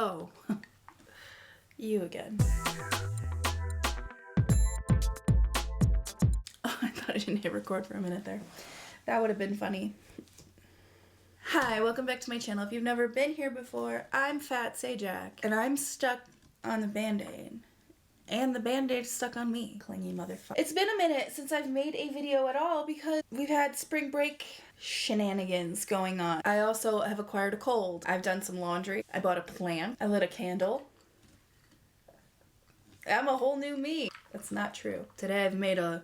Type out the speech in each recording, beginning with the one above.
Oh, you again. Oh, I thought I didn't hit record for a minute there. That would have been funny. Hi, welcome back to my channel. If you've never been here before, I'm Fat Sajak, and I'm stuck on the Band-Aid. And the Band-Aid's stuck on me. Clingy motherfucker. It's been a minute since I've made a video at all because we've had spring break shenanigans going on. I also have acquired a cold. I've done some laundry. I bought a plant. I lit a candle. I'm a whole new me. That's not true. Today I've made an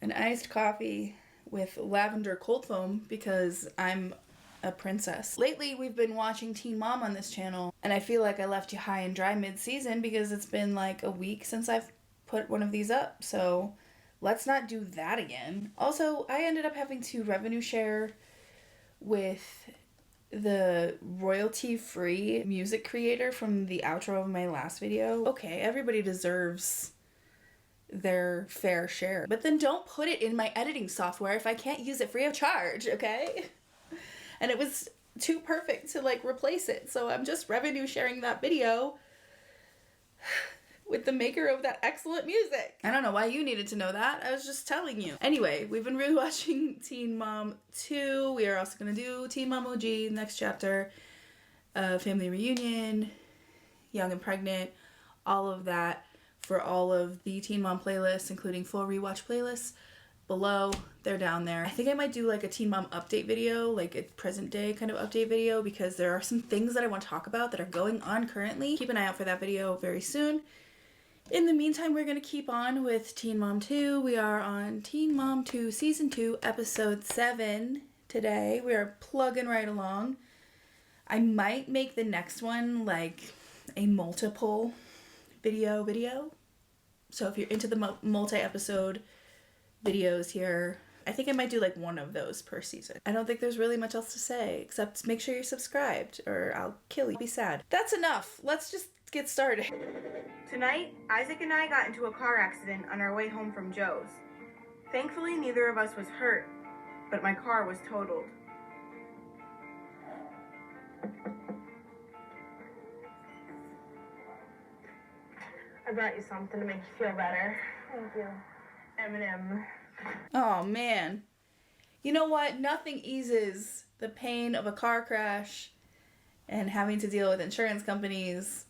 iced coffee with lavender cold foam because I'm a princess. Lately we've been watching Teen Mom on this channel, and I feel like I left you high and dry mid-season because it's been like a week since I've put one of these up, so let's not do that again. Also, I ended up having to revenue share with the royalty-free music creator from the outro of my last video. Okay, everybody deserves their fair share, but then don't put it in my editing software if I can't use it free of charge, okay? And it was too perfect to like replace it, so I'm just revenue sharing that video with the maker of that excellent music. I don't know why you needed to know that. I was just telling you. Anyway, we've been rewatching Teen Mom 2. We are also gonna do Teen Mom OG, next chapter, family reunion, young and pregnant, all of that for all of the Teen Mom playlists, including full rewatch playlists below. They're down there. I think I might do like a Teen Mom update video, like a present day kind of update video, because there are some things that I want to talk about that are going on currently. Keep an eye out for that video very soon. In the meantime, we're going to keep on with Teen Mom 2. We are on Teen Mom 2 Season 2, Episode 7 today. We are plugging right along. I might make the next one like a multiple video. So if you're into the multi-episode videos here, I think I might do like one of those per season. I don't think there's really much else to say except make sure you're subscribed or I'll kill you. I'll be sad. That's enough. Let's just get started. Tonight, Isaac and I got into a car accident on our way home from Joe's. Thankfully, neither of us was hurt, but my car was totaled. I brought you something to make you feel better. Thank you. M&M. Oh man. You know what? Nothing eases the pain of a car crash and having to deal with insurance companies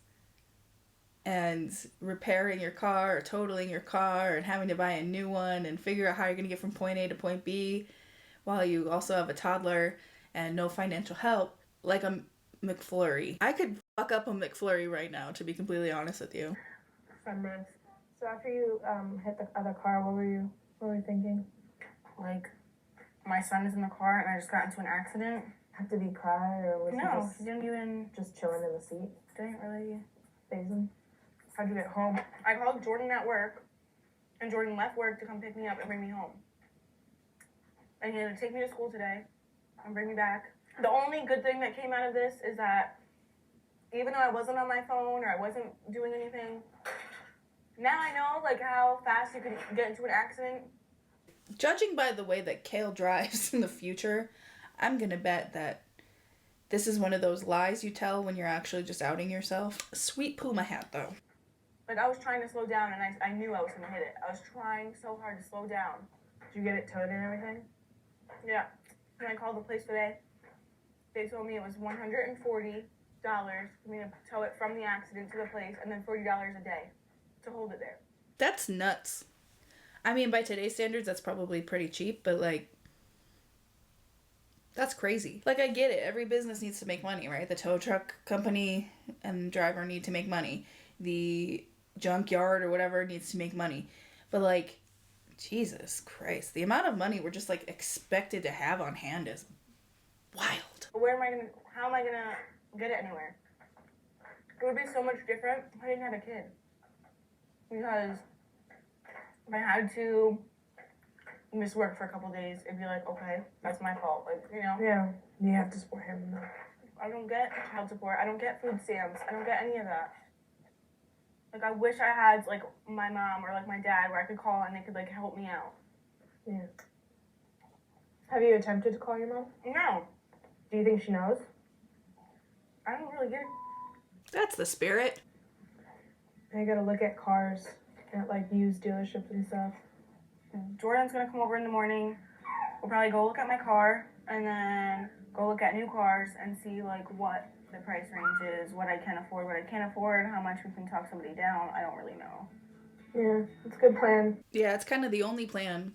and repairing your car or totaling your car and having to buy a new one and figure out how you're going to get from point A to point B while you also have a toddler and no financial help, like a McFlurry. I could fuck up a McFlurry right now, to be completely honest with you. Sundays. So after you hit the other car, what were you thinking? Like, my son is in the car and I just got into an accident. Did he cry or was No, he he didn't even... just chilling in the seat? Didn't really... Phase him? How'd you get home? I called Jordan at work, and Jordan left work to come pick me up and bring me home. And he had to take me to school today and bring me back. The only good thing that came out of this is that even though I wasn't on my phone or I wasn't doing anything, now I know like how fast you can get into an accident. Judging by the way that Kale drives in the future, I'm gonna bet that this is one of those lies you tell when you're actually just outing yourself. Sweet Puma hat, though. Like, I was trying to slow down, and I knew I was going to hit it. I was trying so hard to slow down. Did you get it towed and everything? Yeah. When I called the place today, they told me it was $140 for me to tow it from the accident to the place, and then $40 a day to hold it there. That's nuts. I mean, by today's standards, that's probably pretty cheap, but, like, that's crazy. Like, I get it. Every business needs to make money, right? The tow truck company and driver need to make money. The junkyard or whatever needs to make money. But, like, Jesus Christ. The amount of money we're just, like, expected to have on hand is wild. How am I going to get it anywhere? It would be so much different if I didn't have a kid. Because if I had to miss work for a couple days, it'd be like, okay, that's my fault. Like, you know? Yeah. You have to support him. I don't get child support. I don't get food stamps. I don't get any of that. Like, I wish I had, like, my mom or, like, my dad where I could call and they could, like, help me out. Yeah. Have you attempted to call your mom? No. Do you think she knows? I don't really get That's the spirit. I gotta look at cars at like used dealerships and stuff. Jordan's gonna come over in the morning. We'll probably go look at my car and then go look at new cars and see like what the price range is, what I can afford, what I can't afford, how much we can talk somebody down. I don't really know. Yeah, it's a good plan. Yeah, it's kind of the only plan,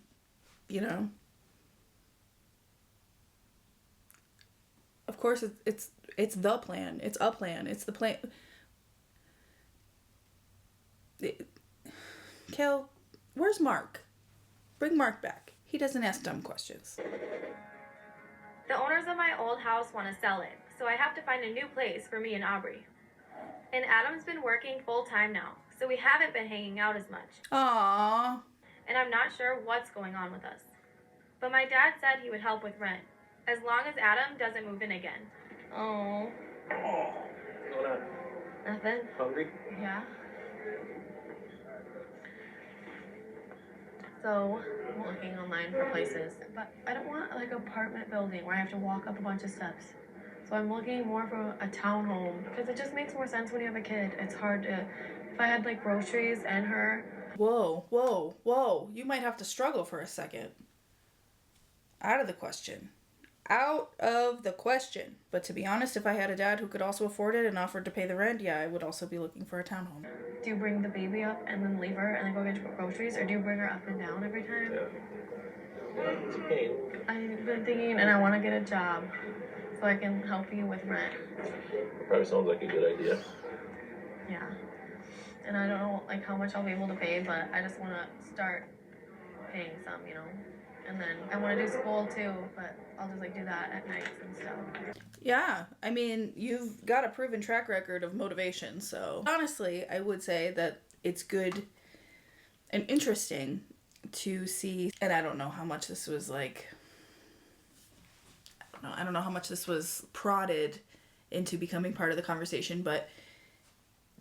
you know. Of course, it's the plan. It's a plan. It's the plan. Kel, where's Mark? Bring Mark back. He doesn't ask dumb questions. The owners of my old house want to sell it, so I have to find a new place for me and Aubrey. And Adam's been working full-time now, so we haven't been hanging out as much. Aww. And I'm not sure what's going on with us. But my dad said he would help with rent, as long as Adam doesn't move in again. Oh. Oh. What's going on? Nothing? Hungry? Yeah. So, I'm looking online for places, but I don't want like an apartment building where I have to walk up a bunch of steps. So I'm looking more for a townhome, because it just makes more sense when you have a kid. It's hard to, if I had like groceries and her. Whoa, whoa, whoa. You might have to struggle for a second. Out of the question. Out of the question. But to be honest, if I had a dad who could also afford it and offered to pay the rent, yeah, I would also be looking for a townhome. Do you bring the baby up and then leave her and then go get groceries, or do you bring her up and down every time? Yeah. It's a pain. I've been thinking, and I want to get a job so I can help you with rent. It probably sounds like a good idea. Yeah. And I don't know like how much I'll be able to pay, but I just want to start paying some, you know. And then I want to do school too, but I'll just like do that at nights and stuff. Yeah, I mean, you've got a proven track record of motivation, so honestly, I would say that it's good and interesting to see, and I don't know how much this was like, I don't know how much this was prodded into becoming part of the conversation, but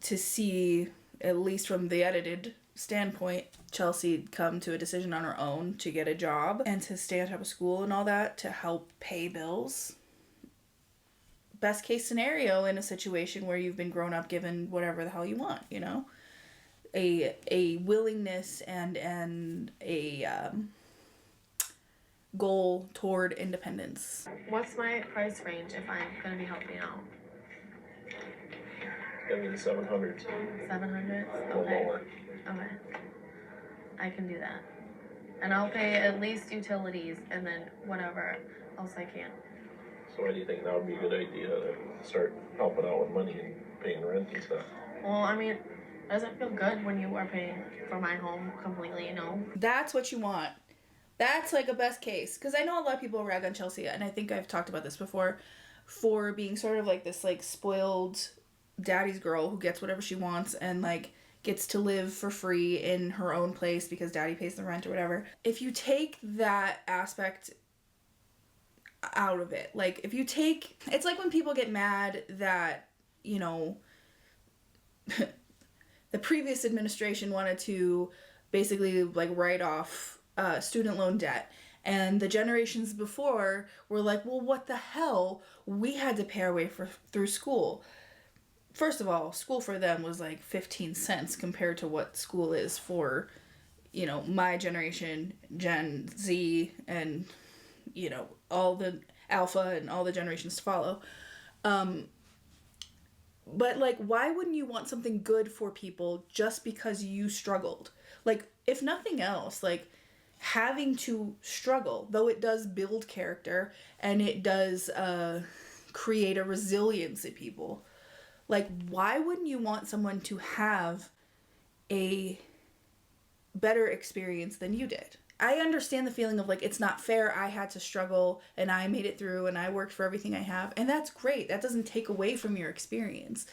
to see, at least from the edited standpoint, Chelsea come to a decision on her own to get a job and to stay on top of school and all that to help pay bills. Best case scenario in a situation where you've been grown up given whatever the hell you want, you know? A willingness and a goal toward independence. What's my price range if I'm going to be helping out? It's gonna be the 700s. 700? No Okay. lower. Okay. I can do that. And I'll pay at least utilities and then whatever else I can. So why do you think that would be a good idea to start helping out with money and paying rent and stuff? Well, I mean, doesn't it feel good when you are paying for my home completely, you know? That's what you want. That's like a best case. Because I know a lot of people rag on Chelsea, and I think I've talked about this before, for being sort of like this like spoiled daddy's girl who gets whatever she wants and like gets to live for free in her own place because daddy pays the rent or whatever. If you take that aspect out of it, like if you take, it's like when people get mad that, you know, the previous administration wanted to basically like write off student loan debt, and the generations before were like, well, what the hell, we had to pay our way through school. First of all, school for them was like 15 cents compared to what school is for, you know, my generation, Gen Z, and, you know, all the Alpha and all the generations to follow. But, like, why wouldn't you want something good for people just because you struggled? Like, if nothing else, like, having to struggle, though it does build character and it does create a resilience in people, like, why wouldn't you want someone to have a better experience than you did? I understand the feeling of, like, it's not fair, I had to struggle, and I made it through, and I worked for everything I have, and that's great. That doesn't take away from your experience.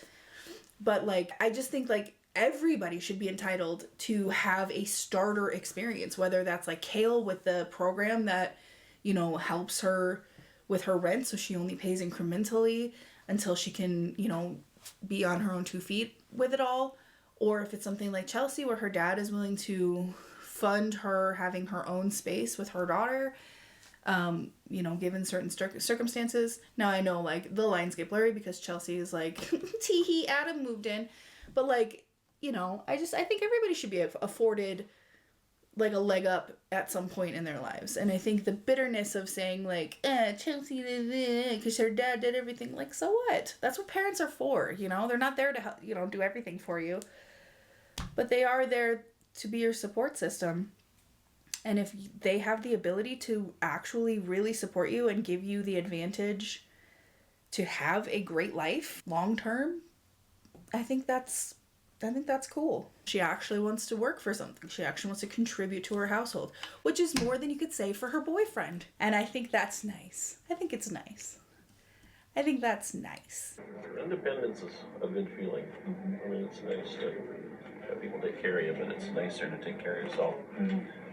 But, like, I just think, like, everybody should be entitled to have a starter experience, whether that's, like, Kale with the program that, you know, helps her with her rent, so she only pays incrementally until she can, you know, be on her own 2 feet with it all, or if it's something like Chelsea where her dad is willing to fund her having her own space with her daughter. you know, given certain circumstances. Now I know, like, the lines get blurry because Chelsea is like, tee-hee, Adam moved in. But, like, you know, I think everybody should be afforded, like, a leg up at some point in their lives. And I think the bitterness of saying, like, Chelsea, because her dad did everything, like, so what? That's what parents are for, you know? They're not there to help, you know, do everything for you. But they are there to be your support system. And if they have the ability to actually really support you and give you the advantage to have a great life long term, I think that's cool. She actually wants to work for something. She actually wants to contribute to her household, which is more than you could say for her boyfriend. And I think that's nice. I think it's nice. I think that's nice. Independence is a good feeling. I mean, it's nice to have people take care of you, but it's nicer to take care of yourself.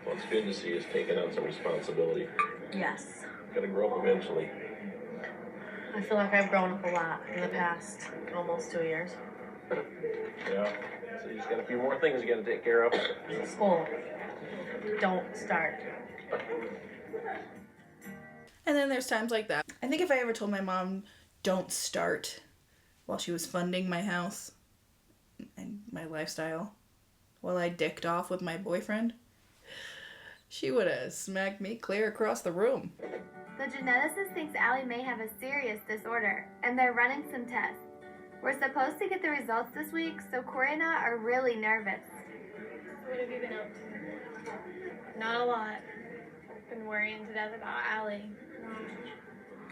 Well, it's good to see us taking on some responsibility. Yes. Gotta grow up eventually. I feel like I've grown up a lot in the past almost 2 years. Yeah. So you just got a few more things you gotta take care of. School. Don't start. And then there's times like that. I think if I ever told my mom, don't start, while she was funding my house and my lifestyle, while I dicked off with my boyfriend, she would have smacked me clear across the room. The geneticist thinks Allie may have a serious disorder, and they're running some tests. We're supposed to get the results this week, so Corey and I are really nervous. What have you been up to? Not a lot. Been worrying to death about Allie.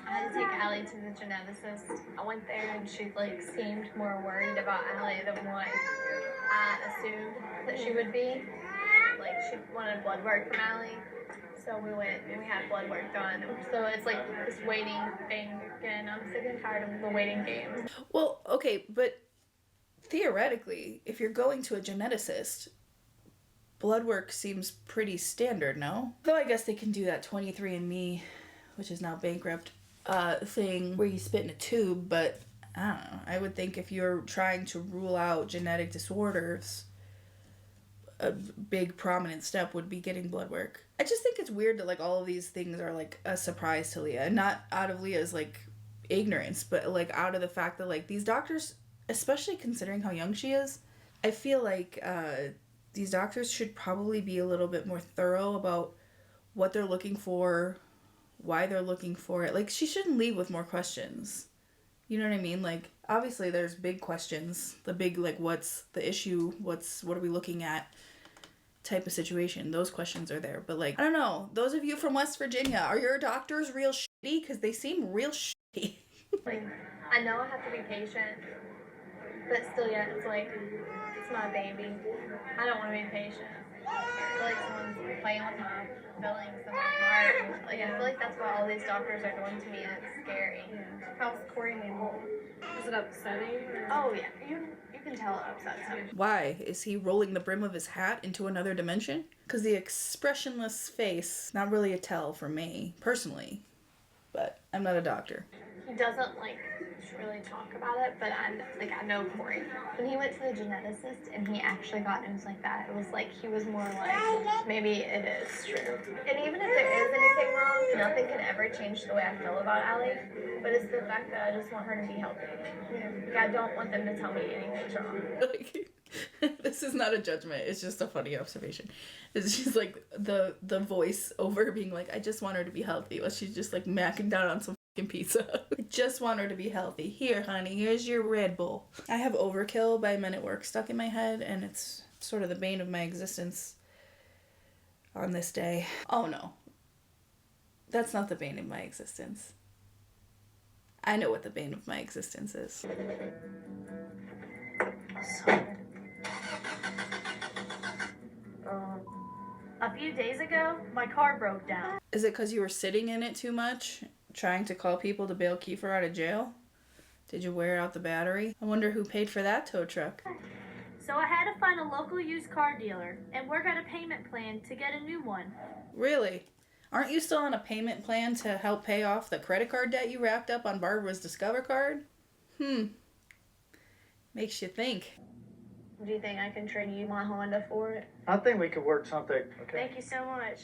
I had to take Allie to the geneticist. I went there and she seemed more worried about Allie than what I assumed that she would be. She wanted blood work from Allie. So we went and we had blood work done. So it's this waiting thing again. I'm sick and tired of the waiting game. Well, okay, but theoretically, if you're going to a geneticist, blood work seems pretty standard, no? Though I guess they can do that 23andMe, which is now bankrupt, thing where you spit in a tube, but I don't know. I would think if you're trying to rule out genetic disorders, a big prominent step would be getting blood work. I just think it's weird that all of these things are a surprise to Leah, not out of Leah's ignorance, but out of the fact that these doctors, especially considering how young she is, I feel like these doctors should probably be a little bit more thorough about what they're looking for, why they're looking for it. She shouldn't leave with more questions. You know what I mean? Obviously there's big questions, the big what's the issue, what are we looking at type of situation. Those questions are there, but I don't know, those of you from West Virginia, are your doctors real shitty? Because they seem real shitty. I know I have to be patient, but still yet it's it's my baby. I don't want to be patient. I feel like someone's playing with my feelings and my heart. I feel like that's what all these doctors are doing to me, and it's scary. How's Corey made home? Is it upsetting? Oh yeah, you can tell it upsets him. Why? Is he rolling the brim of his hat into another dimension? Because the expressionless face, not really a tell for me, personally. But I'm not a doctor. He doesn't really talk about it, but I know Corey. When he went to the geneticist and he actually got news like that, it was he was more maybe it is true. And even if there is anything wrong, nothing can ever change the way I feel about Allie. But it's the fact that I just want her to be healthy. I don't want them to tell me anything's wrong. This is not a judgment, it's just a funny observation. It's just the voice over being I just want her to be healthy, while she's just macking down on some pizza. I just want her to be healthy. Here, honey, here's your Red Bull. I have Overkill by Men at Work stuck in my head, and it's sort of the bane of my existence on this day. Oh no, that's not the bane of my existence. I know what the bane of my existence is. A few days ago, my car broke down. Is it because you were sitting in it too much, trying to call people to bail Kiefer out of jail? Did you wear out the battery? I wonder who paid for that tow truck. So I had to find a local used car dealer and work out a payment plan to get a new one. Really? Aren't you still on a payment plan to help pay off the credit card debt you racked up on Barbara's Discover card? Makes you think. Do you think I can trade you my Honda for it? I think we could work something. Okay. Thank you so much.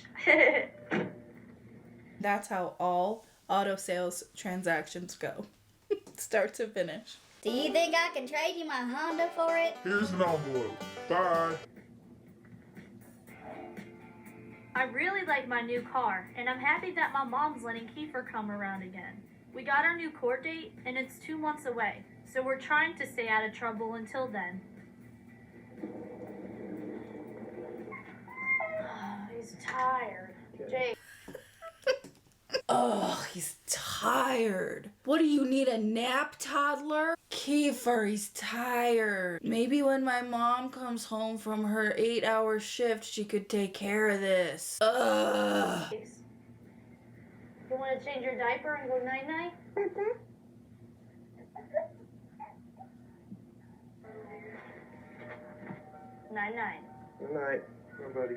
That's how all auto sales transactions go. Start to finish. Do you think I can trade you my Honda for it? Here's an envelope. Bye. I really like my new car, and I'm happy that my mom's letting Kiefer come around again. We got our new court date, and it's 2 months away, so we're trying to stay out of trouble until then. He's tired. Jake. Oh, he's tired. What do you need, a nap, toddler? Kiefer, he's tired. Maybe when my mom comes home from her 8-hour shift, she could take care of this. Ugh. You want to change your diaper and go night-night? Night-night. Good night, everybody.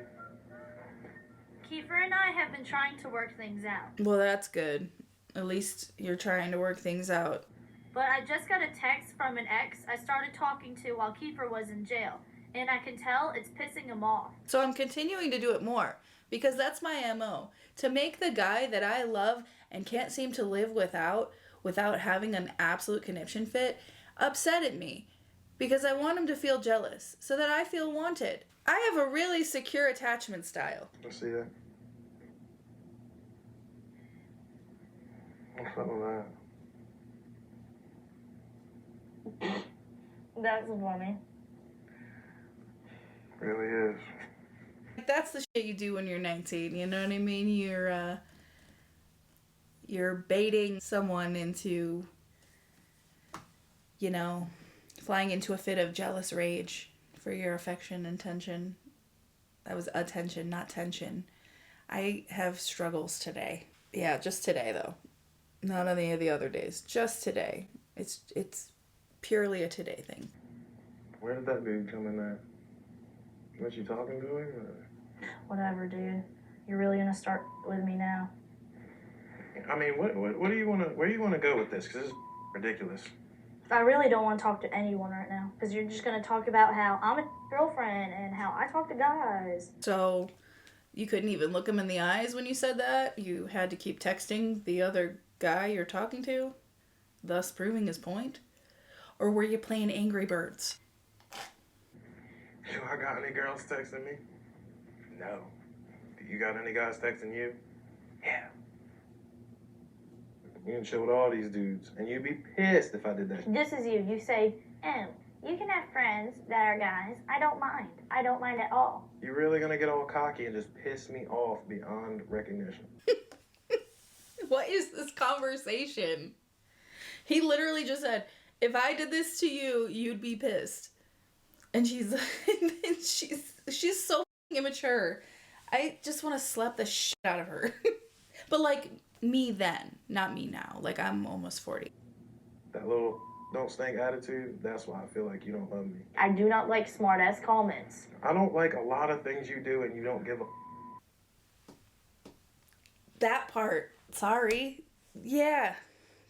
Kiefer and I have been trying to work things out. Well, that's good. At least you're trying to work things out. But I just got a text from an ex I started talking to while Kiefer was in jail, and I can tell it's pissing him off. So I'm continuing to do it more, because that's my MO. To make the guy that I love and can't seem to live without having an absolute conniption fit, upset at me. Because I want him to feel jealous, so that I feel wanted. I have a really secure attachment style. Let's see that. What's up with that? That's funny. Really is. That's the shit you do when you're 19, you know what I mean? You're baiting someone into, you know, flying into a fit of jealous rage for your affection and tension. That was attention, not tension. I have struggles today. Yeah, just today though. Not any of the other days. Just today. It's purely a today thing. Where did that dude come in at? Was you talking to him? Or? Whatever, dude. You're really gonna start with me now. I mean, what do you want to? Where do you want to go with this? Because this is ridiculous. I really don't want to talk to anyone right now, because you're just gonna talk about how I'm a girlfriend and how I talk to guys. So, you couldn't even look him in the eyes when you said that? You had to keep texting the other guy you're talking to, thus proving his point? Or were you playing Angry Birds? Do I got any girls texting me? No. Do you got any guys texting you? Yeah. You can chill with all these dudes, and you'd be pissed if I did that. This is you. You say, you can have friends that are guys. I don't mind. I don't mind at all. You really gonna get all cocky and just piss me off beyond recognition? What is this conversation? He literally just said, if I did this to you, you'd be pissed. And she's so immature. I just want to slap the shit out of her. But like me then, not me now. Like I'm almost 40. That little don't stink attitude, that's why I feel like you don't love me. I do not like smart-ass comments. I don't like a lot of things you do and you don't give a... That part, sorry. Yeah,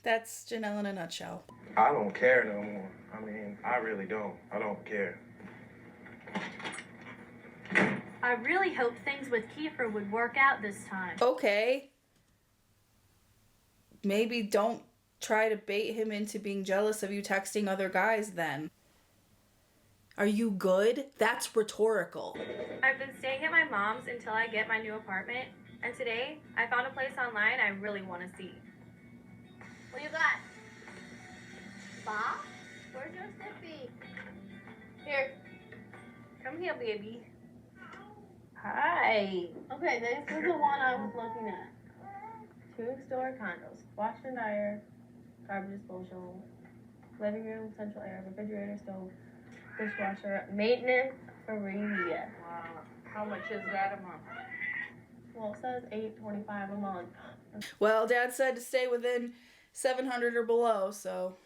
that's Janelle in a nutshell. I don't care no more. I mean, I really don't. I don't care. I really hoped things with Kiefer would work out this time. Okay. Maybe don't try to bait him into being jealous of you texting other guys then. Are you good? That's rhetorical. I've been staying at my mom's until I get my new apartment, and today I found a place online I really want to see. What you got? Bob? Where's your Snippy? Here, come here, baby. Hi. Okay, this is the one I was looking at. 2-story condos, washer and dryer, garbage disposal, living room, central air, refrigerator, stove, dishwasher, maintenance free. Wow. How much is that a month? Well, it says $825 a month. Well, Dad said to stay within 700 or below, so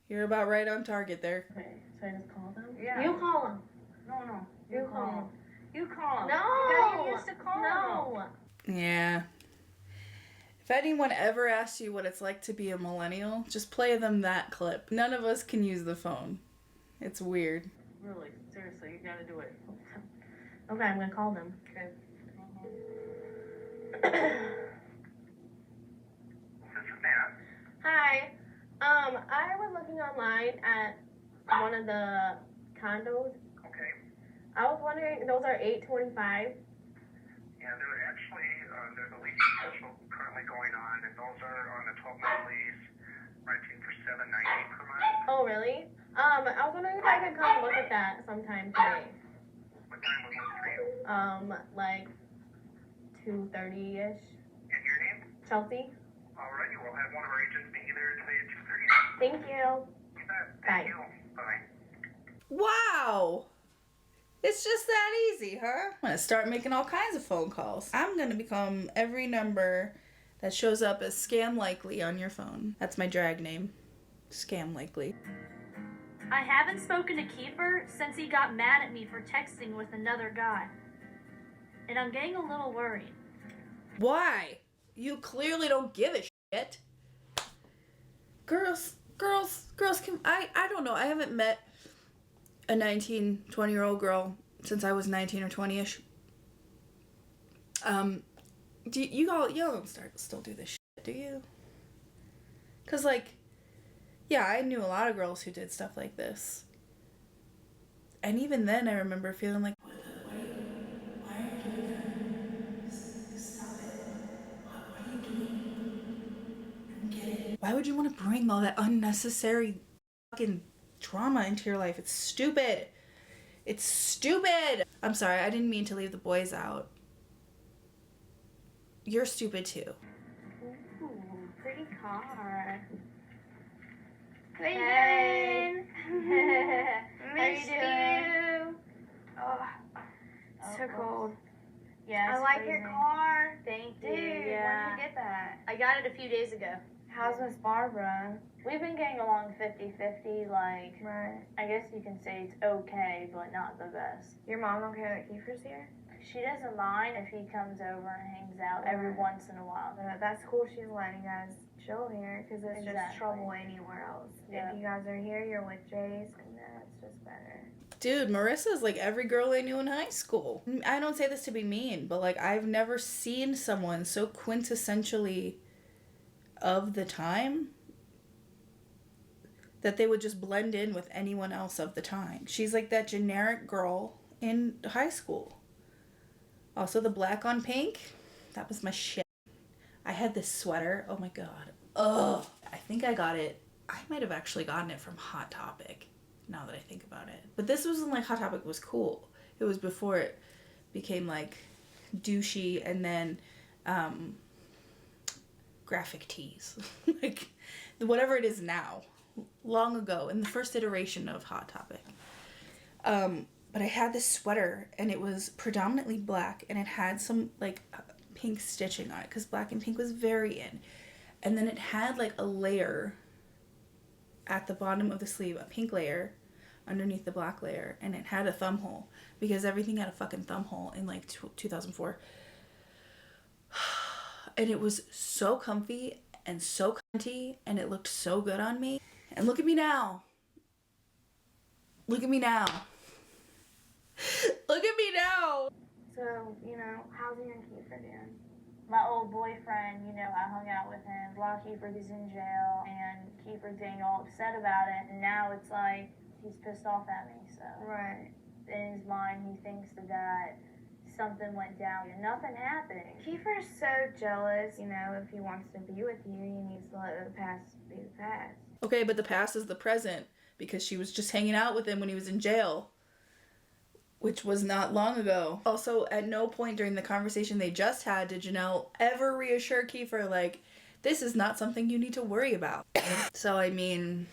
you're about right on target there. Okay, so I just call them? Yeah. You call them. No. You call them. You call him. No. You gotta get used to calling him. No. Yeah. If anyone ever asks you what it's like to be a millennial, just play them that clip. None of us can use the phone. It's weird. Really, seriously, you gotta do it. Okay, I'm gonna call them. Okay. Hi. I was looking online at one of the condos. Okay. I was wondering, those are $825. Yeah, they're actually, there's a lease special currently going on, and those are on a 12-month lease, renting for $7.90 per month. Oh, really? I was wondering if I could come look at that sometime today. What time would work for you? Like 2:30-ish. And your name? Chelsea? Alrighty, we'll have one of our agents meet you there today at 2:30. Thank you. You bet. Bye. Thank you. Bye. Wow. It's just that easy, huh? I'm gonna start making all kinds of phone calls. I'm gonna become every number that shows up as Scam Likely on your phone. That's my drag name. Scam Likely. I haven't spoken to Kiefer since he got mad at me for texting with another guy. And I'm getting a little worried. Why? You clearly don't give a shit. Girls, I don't know. I haven't met a 19, 20-year-old girl since I was 19 or 20-ish. Do y'all don't still do this shit, do you? Cause like, yeah, I knew a lot of girls who did stuff like this. And even then I remember feeling like, why are you doing that? Stop it. What are you doing? I don't get it. Why would you want to bring all that unnecessary fucking drama into your life? It's stupid. It's stupid. I'm sorry, I didn't mean to leave the boys out. You're stupid too. Ooh, pretty car. What are you Hey. doing? Missed you. Oh, So cold. yeah, I like your car. Thank Dude, you. yeah. Where'd you get that? I got it a few days ago. How's Miss Barbara? We've been getting along 50-50, like, Right. I guess you can say it's okay, but not the best. Your mom don't care that Kiefer's here? She doesn't mind if he comes over and hangs out every Right. once in a while. That's cool she's letting you guys chill here, because it's just Exactly. trouble anywhere else. Yeah. If you guys are here, you're with Jace, and that's just better. Dude, Marissa's like every girl I knew in high school. I don't say this to be mean, but like I've never seen someone so quintessentially of the time that they would just blend in with anyone else of the time. She's like that generic girl in high school. Also the black on pink, that was my shit. I had this sweater, oh my god. Ugh. I think I got it, I might have actually gotten it from Hot Topic, now that I think about it. But this wasn't like Hot Topic was cool. It was before it became like douchey and then graphic tees. Like whatever it is now. Long ago, in the first iteration of Hot Topic. But I had this sweater and it was predominantly black and it had some like pink stitching on it because black and pink was very in. And then it had like a layer at the bottom of the sleeve, a pink layer underneath the black layer, and it had a thumb hole because everything had a fucking thumb hole in like 2004. And it was so comfy and so cunty and it looked so good on me. And look at me now. Look at me now. Look at me now. So, how's you and Kiefer doing? My old boyfriend, I hung out with him while Kiefer was in jail, and Kiefer's getting all upset about it, and now it's like he's pissed off at me, so. Right. In his mind, he thinks that something went down and nothing happened. Kiefer's so jealous, if he wants to be with you, he needs to let the past be the past. Okay, but the past is the present because she was just hanging out with him when he was in jail, which was not long ago. Also, at no point during the conversation they just had did Janelle ever reassure Kiefer, like, this is not something you need to worry about. So, I mean,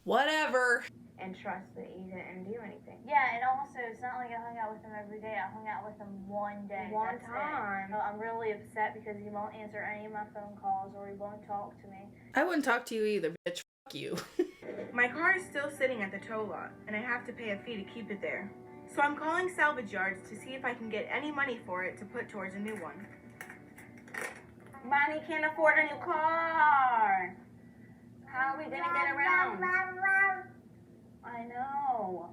whatever. And trust that you didn't do anything. Yeah, and also, it's not like I hung out with him every day. I hung out with him one day. One That's time. it. So I'm really upset because he won't answer any of my phone calls or he won't talk to me. I wouldn't talk to you either, bitch. Fuck you. My car is still sitting at the tow lot, and I have to pay a fee to keep it there. So I'm calling salvage yards to see if I can get any money for it to put towards a new one. Mommy can't afford a new car. How are we gonna get around? I know.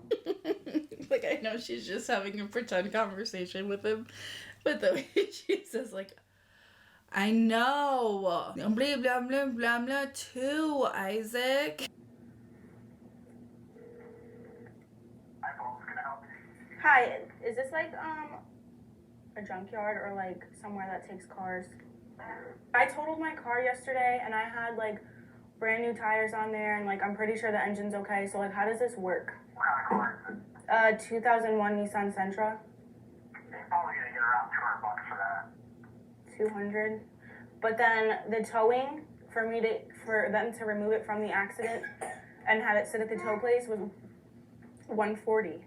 Like, I know she's just having a pretend conversation with him, but the way she says, like, I know. Blah, blah, blah, blah, blah, too, Isaac. Hi, is this like a junkyard or like somewhere that takes cars? I totaled my car yesterday and I had like brand new tires on there and like I'm pretty sure the engine's okay. So like how does this work? What kind of car is it? 2001 Nissan Sentra. You're probably gonna get around $200 for that. 200. But then the towing for them to remove it from the accident and have it sit at the tow place was 140.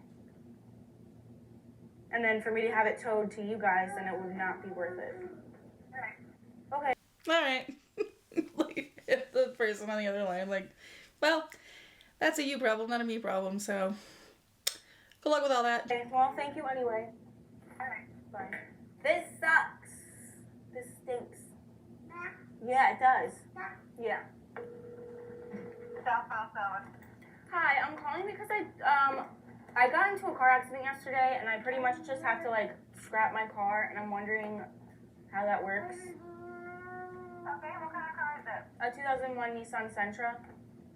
And then for me to have it towed to you guys, then it would not be worth it. Okay. All right. Like, if the person on the other line, like, well, that's a you problem, not a me problem, so good luck with all that. Okay, well, thank you anyway. Bye. This sucks. This stinks. Yeah, it does. Yeah. Hi, I'm calling because I got into a car accident yesterday and I pretty much just have to like scrap my car and I'm wondering how that works. Okay, what kind of car is it? A 2001 Nissan Sentra.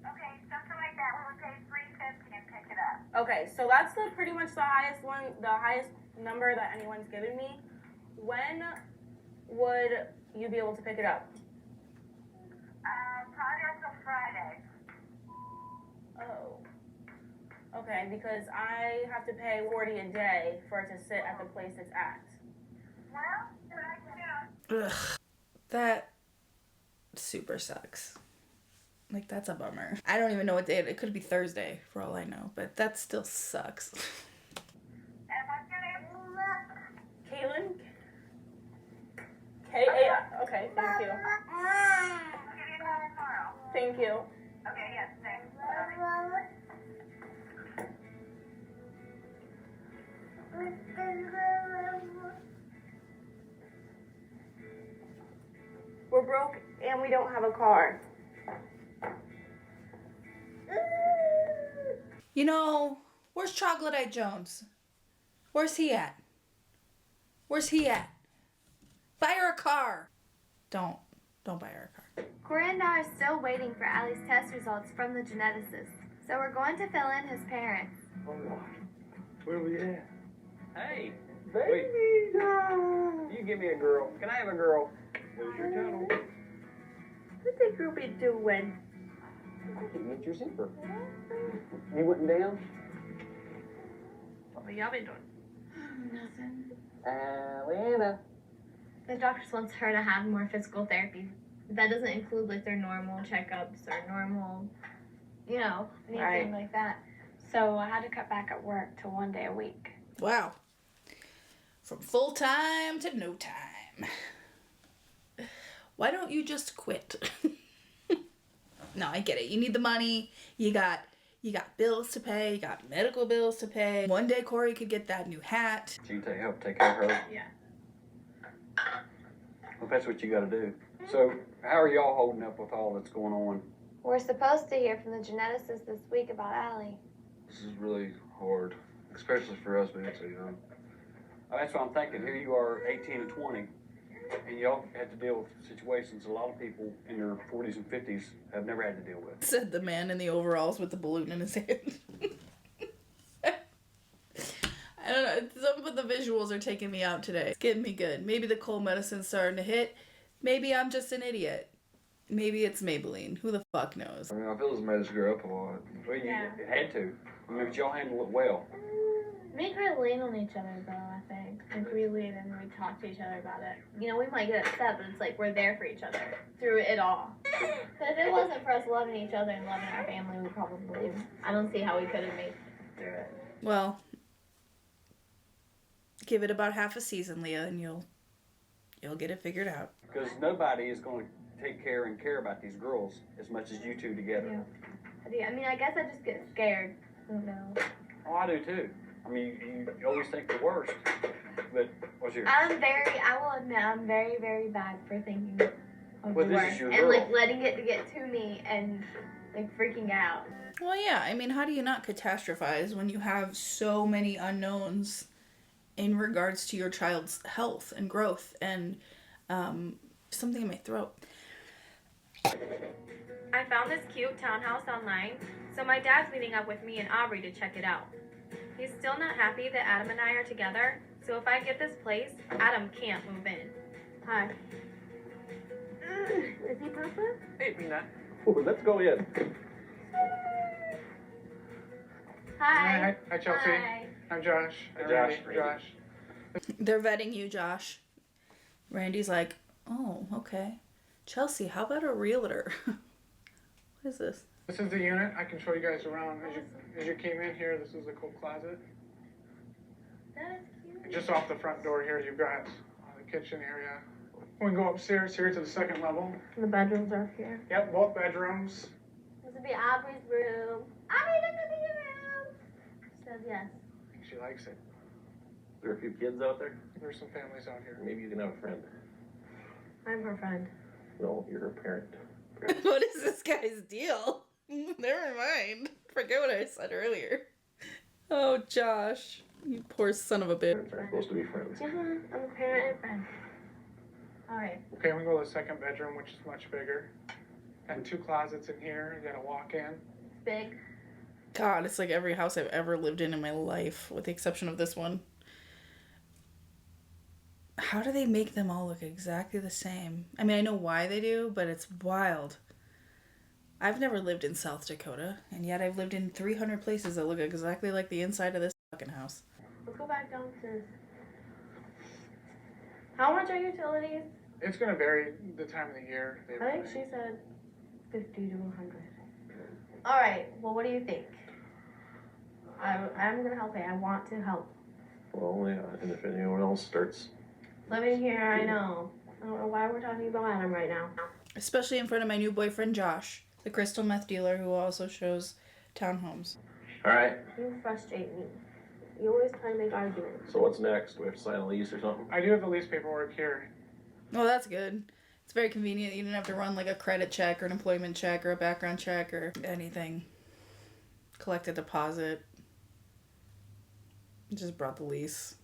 Okay, something like that, we would pay $350 and pick it up. Okay, so that's pretty much the highest number that anyone's given me. When would you be able to pick it up? Probably until Friday. Oh. Okay, because I have to pay $40 a day for it to sit at the place it's at. Well, what I can do. Ugh. That super sucks. Like, that's a bummer. I don't even know what day it could be Thursday, for all I know, but that still sucks. And what's your name? Kaylin? K-A... Okay, thank you. I'll give you a call tomorrow. Thank you. Okay, yes, thanks. We're broke and we don't have a car. You know, where's Chocolate Eye Jones? Where's he at? Where's he at? Buy her a car. Don't buy her a car. Corey and I are still waiting for Allie's test results from the geneticist, so we're going to fill in his parents. Oh, where we at? Hey, Baby you give me a girl. Can I have a girl? Where's your tunnel? What the group be doing? I can get your zipper. You went down? What y'all been doing? Nothing. Lana. The doctor wants her to have more physical therapy. That doesn't include like their normal checkups or normal, anything like that. So I had to cut back at work to 1 day a week. Wow. From full time to no time. Why don't you just quit? No, I get it. You need the money. You got bills to pay. You got medical bills to pay. One day Corey could get that new hat. So you help take care of her? Yeah. Well, that's what you got to do. So how are y'all holding up with all that's going on? We're supposed to hear from the geneticist this week about Allie. This is really hard, especially for us being so young. That's what I'm thinking. Here you are, 18 and 20, and y'all had to deal with situations a lot of people in their 40s and 50s have never had to deal with. Said the man in the overalls with the balloon in his hand. I don't know. Some of the visuals are taking me out today. It's getting me good. Maybe the cold medicine's starting to hit. Maybe I'm just an idiot. Maybe it's Maybelline. Who the fuck knows? I mean, I feel this made us grow up a lot. Well, you had to. I mean, but y'all handle it well. Make her lean on each other, though, I think. Like, we lean and we talk to each other about it. You know, we might get upset, but it's like we're there for each other through it all. But if it wasn't for us loving each other and loving our family, we probably, I don't see how we could have made it through it. Well, give it about half a season, Leah, and you'll get it figured out. Because nobody is going to take care and care about these girls as much as you two together. Yeah. I mean, I guess I just get scared. I don't know. Oh, I do too. I mean, you always think the worst. But what's yours? I will admit, I'm very, very bad for thinking of the This worst. is your And, girl. like, letting it get to me and, like, freaking out. Well, yeah. I mean, how do you not catastrophize when you have so many unknowns in regards to your child's health and growth and Something in my throat. I found this cute townhouse online, so my dad's meeting up with me and Aubrey to check it out. He's still not happy that Adam and I are together, so if I get this place, Adam can't move in. Hi. Is he Papa? Hey, Peanut. Ooh, let's go in. Hi. Hi, Chelsea. Hi. I'm Josh. Hey, Josh. Josh. They're vetting you, Josh. Randy's like, oh, okay. Chelsea, how about a realtor? What is this? This is the unit. I can show you guys around. As you came in here, this is the coat closet. That is cute. Just off the front door here, you've got the kitchen area. We can go upstairs here to the second level. The bedrooms are up here. Yep, both bedrooms. This would be Aubrey's room. Aubrey, look at your room. She says yes. She likes it. There are a few kids out there. There's some families out here. Maybe you can have a friend. I'm her friend. No, you're a parent. What is this guy's deal? Never mind. Forget what I said earlier. Oh, Josh. You poor son of a bitch. Parents aren't supposed to be friends. Yeah, I'm a parent and friend. Alright. Okay, we go to the second bedroom, which is much bigger. And 2 closets in here. You got a walk-in. It's big. God, it's like every house I've ever lived in my life, with the exception of this one. How do they make them all look exactly the same? I mean, I know why they do, but it's wild. I've never lived in South Dakota, and yet I've lived in 300 places that look exactly like the inside of this fucking house. Let's go back downstairs. How much are utilities? It's going to vary the time of the year. I think she said 50 to 100. Alright, well, what do you think? I'm going to help you. I want to help. Well, yeah, and if anyone else starts... Living here, I know. I don't know why we're talking about Adam right now. Especially in front of my new boyfriend, Josh, the crystal meth dealer who also shows townhomes. All right. You frustrate me. You always try to make arguments. So what's next? Do we have to sign a lease or something? I do have the lease paperwork here. Oh, that's good. It's very convenient. You didn't have to run like a credit check or an employment check or a background check or anything. Collect a deposit. Just brought the lease.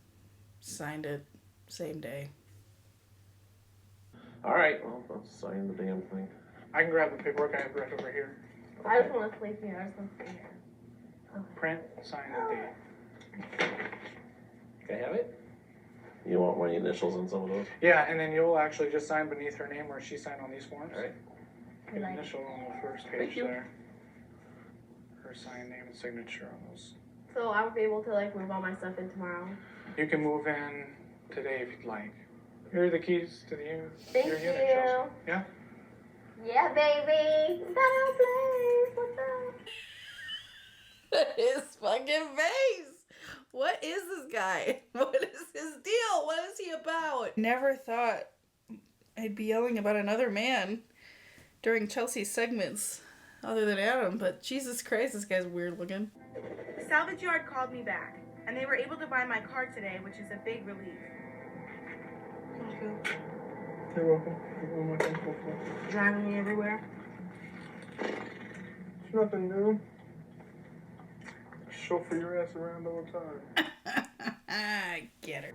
Signed it. Same day. All right. Well, let's sign the damn thing. I can grab the paperwork. I have right over here. I just want to sleep here. I just want to stay here. Okay. Print, sign, and date. Can I have it? You want my initials on some of those? Yeah, and then you'll actually just sign beneath her name where she signed on these forms. All right. Get initial on the first page there. Her sign, name, and signature on those. So I would be able to like move all my stuff in tomorrow. You can move in today if you'd like. Here are the keys to the unit. Thank your you. unit, Chelsea. Yeah? Yeah, baby. Is that our place? What's up? His fucking face. What is this guy? What is his deal? What is he about? Never thought I'd be yelling about another man during Chelsea's segments, other than Adam, but Jesus Christ, this guy's weird looking. The salvage yard called me back, and they were able to buy my car today, which is a big relief. Thank you. You're welcome. You're more thankful for. Driving me everywhere. It's nothing new. Chauffeur your ass around all the time. I get her.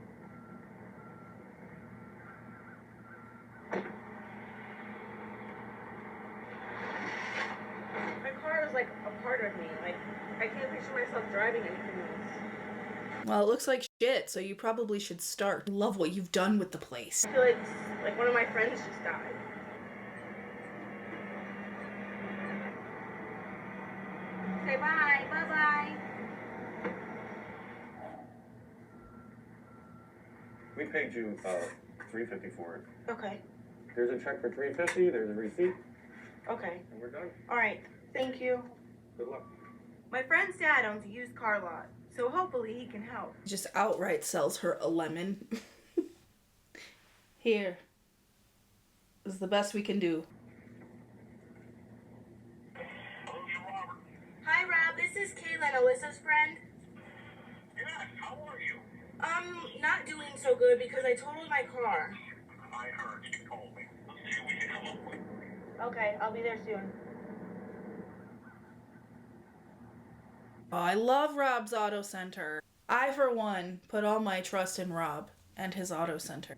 My car is like a part of me. Like, I can't picture myself driving anything else. Well, it looks like shit, so you probably should start. I love what you've done with the place. I feel like one of my friends just died. Okay, bye. Bye-bye. We paid you $350 for it. Okay. There's a check for $350. There's a receipt, Okay. and we're done. All right. Thank you. Good luck. My friend's dad owns a used car lot, so hopefully he can help. Just outright sells her a lemon. Here. This is the best we can do. Hi, Rob. This is Kayla, Alyssa's friend. Yes, how are you? Not doing so good because I totaled my car. I heard you told me. Let's see what we can come up with. Okay, I'll be there soon. Oh, I love Rob's Auto Center. I, for one, put all my trust in Rob and his Auto Center.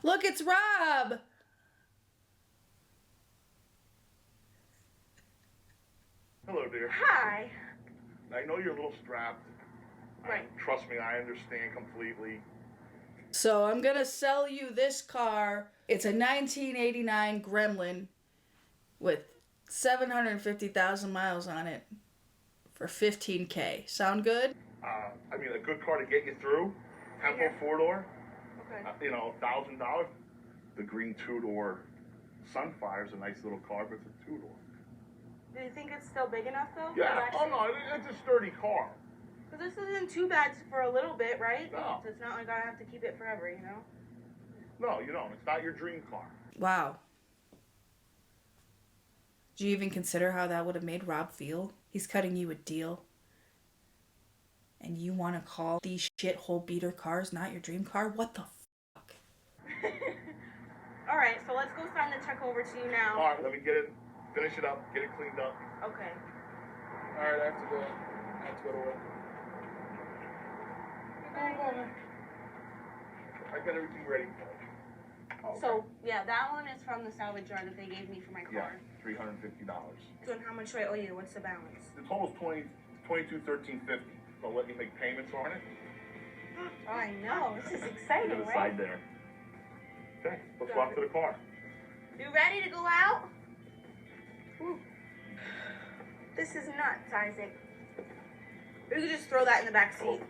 Look, it's Rob. Hello, dear. Hi. I know you're a little strapped. Right. Trust me, I understand completely. So I'm gonna sell you this car. It's a 1989 Gremlin with 750,000 miles on it for $15K. Sound good? I mean, a good car to get you through. Tempo four-door. Okay. You know, $1,000. The green two-door Sunfire's a nice little car, but it's a two-door. Do you think it's still big enough though? Yeah. Oh no, it's a sturdy car. Because this isn't too bad for a little bit, right? No. So it's not like I have to keep it forever, you know? No, you don't. It's not your dream car. Wow. Do you even consider how that would have made Rob feel? He's cutting you a deal. And you want to call these shithole beater cars not your dream car? What the fuck? All right, so let's go sign the check over to you now. All right, let me get it, finish it up, get it cleaned up. Okay. All right, I have to go. I have to go to work. I got everything ready for you. Okay. So, yeah, that one is from the salvage yard that they gave me for my car. Yeah, $350. So, and how much do I owe you? What's the balance? The total's $22,1350. So I'll let you make payments on it. Oh, I know. This is exciting, To the right? side there. Okay, let's go out to the car. You ready to go out? Whew. This is nuts, Isaac. You could just throw that in the back seat.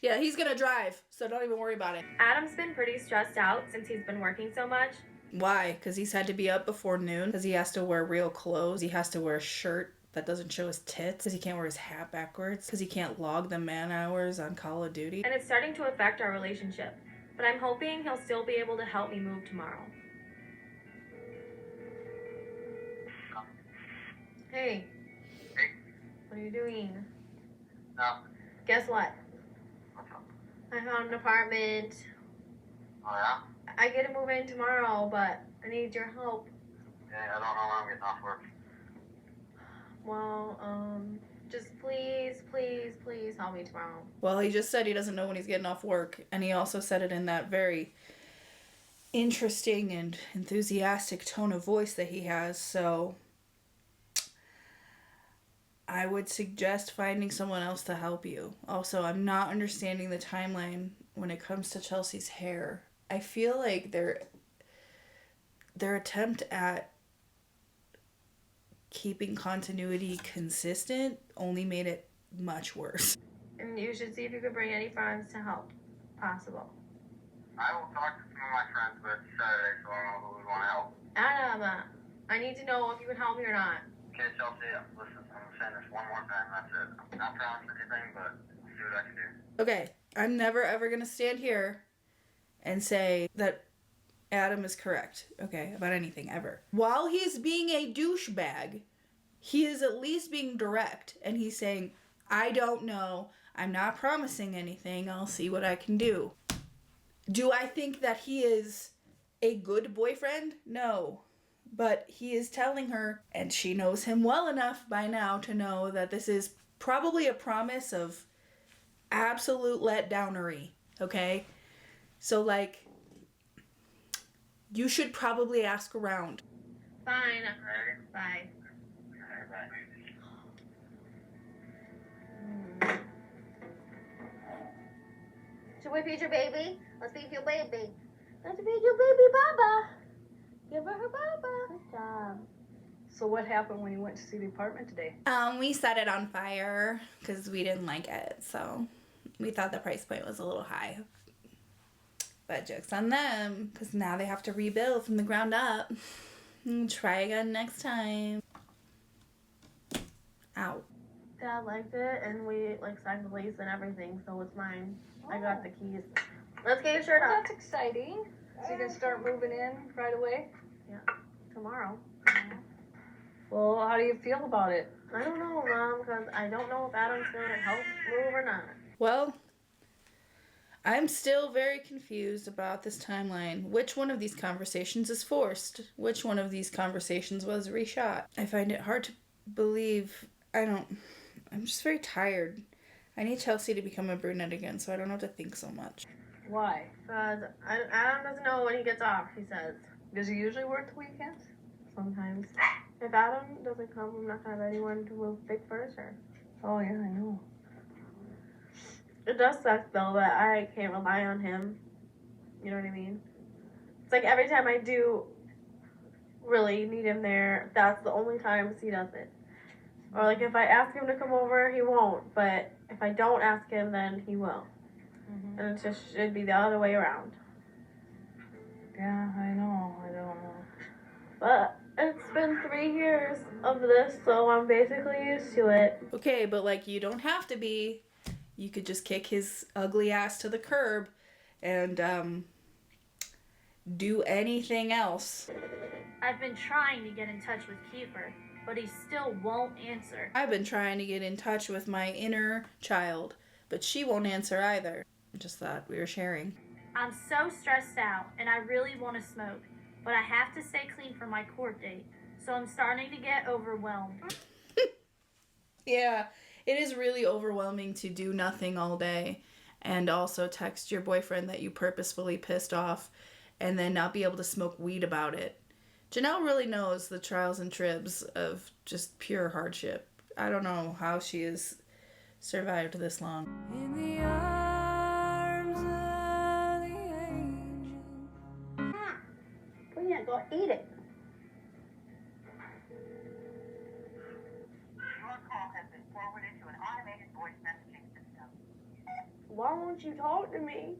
Yeah, he's gonna drive, so don't even worry about it. Adam's been pretty stressed out since he's been working so much. Why? Because he's had to be up before noon? Because he has to wear real clothes? He has to wear a shirt that doesn't show his tits? Because he can't wear his hat backwards? Because he can't log the man hours on Call of Duty? And it's starting to affect our relationship. But I'm hoping he'll still be able to help me move tomorrow. Hey. Hey. What are you doing? No. Guess what? What's up? I found an apartment. Oh, yeah? I get to move in tomorrow, but I need your help. Yeah, I don't know when I'm getting off work. Well, just please, please, please help me tomorrow. Well, he just said he doesn't know when he's getting off work. And he also said it in that very interesting and enthusiastic tone of voice that he has. So I would suggest finding someone else to help you. Also, I'm not understanding the timeline when it comes to Chelsea's hair. I feel like their attempt at keeping continuity consistent only made it much worse. And you should see if you could bring any friends to help. Possible. I will talk to some of my friends, but it's Saturday, so I don't know who would want to help. Adam, I need to know if you can help me or not. Okay, Chelsea, listen, I'm saying this one more time, that's it. I'm not promising anything, but I'll see what I can do. Okay, I'm never ever gonna stand here and say that Adam is correct, okay, about anything ever. While he's being a douchebag, he is at least being direct, and he's saying, I don't know, I'm not promising anything, I'll see what I can do. Do I think that he is a good boyfriend? No. But he is telling her, and she knows him well enough by now to know that this is probably a promise of absolute letdownery, okay? So, like, you should probably ask around. Fine. Bye. Should we feed your baby? Let's feed your baby. Let's feed your baby Baba. Give her her Baba. Good job. So what happened when you went to see the apartment today? We set it on fire because we didn't like it, so we thought the price point was a little high. But joke's on them, because now they have to rebuild from the ground up. Try again next time. Ow. Dad liked it, and we signed the lease and everything, so it's mine. I got the keys. Let's get your shirt Well, off. that's exciting. So you can start moving in right away? Yeah, tomorrow. Well, how do you feel about it? I don't know, Mom, because I don't know if Adam's going to help move or not. Well, I'm still very confused about this timeline. Which one of these conversations is forced? Which one of these conversations was reshot? I find it hard to believe. I'm just very tired. I need Chelsea to become a brunette again, so I don't have to think so much. Why? Because Adam doesn't know when he gets off, he says. Does he usually work the weekends? Sometimes. If Adam doesn't come, I'm not gonna have anyone to move big furniture. Oh, yeah, I know. It does suck though that I can't rely on him. You know what I mean? It's like every time I do really need him there, that's the only times he does it. Or like if I ask him to come over, he won't. But if I don't ask him, then he will. Mm-hmm. And it just should be the other way around. Yeah, I know. I don't know. But it's been 3 years of this, so I'm basically used to it. Okay, but like you don't have to be. You could just kick his ugly ass to the curb and do anything else. I've been trying to get in touch with Kiefer, but he still won't answer. I've been trying to get in touch with my inner child, but she won't answer either. Just thought we were sharing. I'm so stressed out, and I really want to smoke, but I have to stay clean for my court date, so I'm starting to get overwhelmed. Yeah, it is really overwhelming to do nothing all day and also text your boyfriend that you purposefully pissed off and then not be able to smoke weed about it. Janelle really knows the trials and tribs of just pure hardship. I don't know how she has survived this long. In the arms of the angel. We need to go eat it. Your call has been forwarded to an automated voice messaging system. Why won't you talk to me?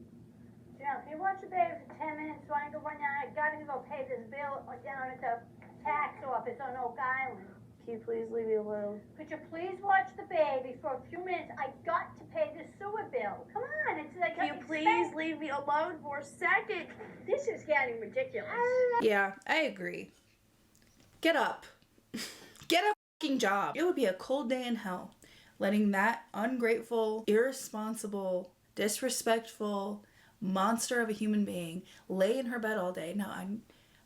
Janelle, can you watch the baby for 10 minutes so I can go run down? I gotta go pay this bill down at the tax office on Oak Island. Can you please leave me alone? Could you please watch the baby for a few minutes? I got to pay the sewer bill. Come on, it's like. Can you please leave me alone for a second? This is getting ridiculous. Yeah, I agree. Get up. Get a fucking job. It would be a cold day in hell letting that ungrateful, irresponsible, disrespectful monster of a human being lay in her bed all day. Now,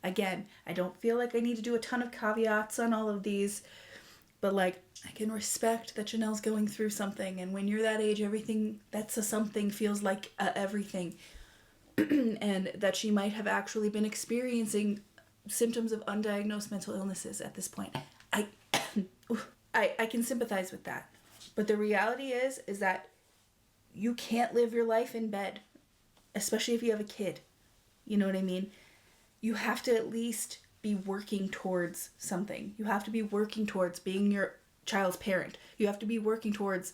I don't feel like I need to do a ton of caveats on all of these, but like, I can respect that Janelle's going through something, and when you're that age, everything that's a something feels like everything. And that she might have actually been experiencing symptoms of undiagnosed mental illnesses at this point. I can sympathize with that. But the reality is that you can't live your life in bed, especially if you have a kid. You know what I mean? You have to at least be working towards something. You have to be working towards being your child's parent. You have to be working towards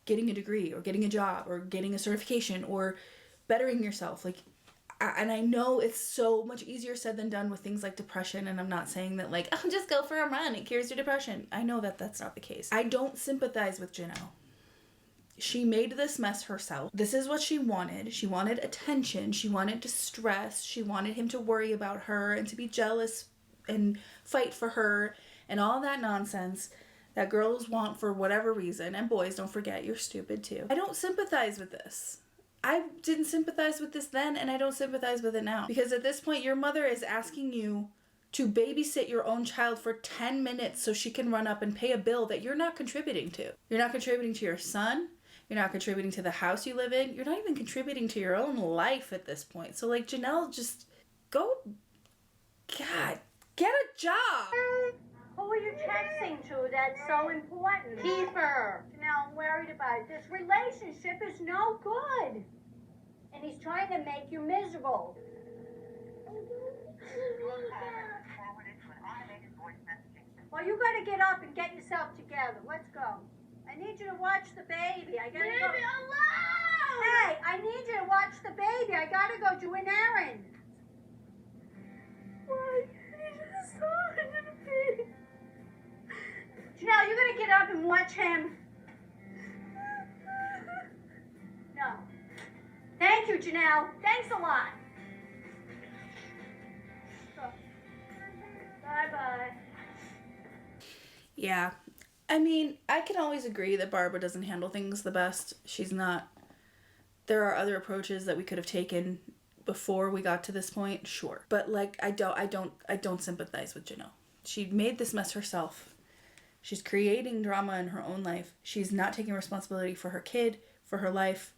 getting a degree or getting a job or getting a certification or bettering yourself. And I know it's so much easier said than done with things like depression, and I'm not saying that like, oh, just go for a run, it cures your depression. I know that that's not the case. I don't sympathize with Janelle. She made this mess herself. This is what she wanted. She wanted attention. She wanted distress. She wanted him to worry about her and to be jealous and fight for her and all that nonsense that girls want for whatever reason. And boys, don't forget, you're stupid too. I don't sympathize with this. I didn't sympathize with this then, and I don't sympathize with it now. Because at this point, your mother is asking you to babysit your own child for 10 minutes so she can run up and pay a bill that you're not contributing to. You're not contributing to your son. You're not contributing to the house you live in. You're not even contributing to your own life at this point. So, like, Janelle, just go... God, get a job! Who are you texting to that's so important? Kiefer. Janelle, I'm worried about it. This relationship is no good. And he's trying to make you miserable. Well, you gotta get up and get yourself together. Let's go. I need you to watch the baby. I gotta Leave go. me alone! Hey, I need you to watch the baby. I gotta go do an errand. Why? He's so under the baby. Janelle, you gotta get up and watch him. No. Thank you, Janelle. Thanks a lot. Bye-bye. Yeah. I mean, I can always agree that Barbara doesn't handle things the best. She's not. There are other approaches that we could have taken before we got to this point, sure. But like, I don't sympathize with Janelle. She made this mess herself. She's creating drama in her own life. She's not taking responsibility for her kid, for her life.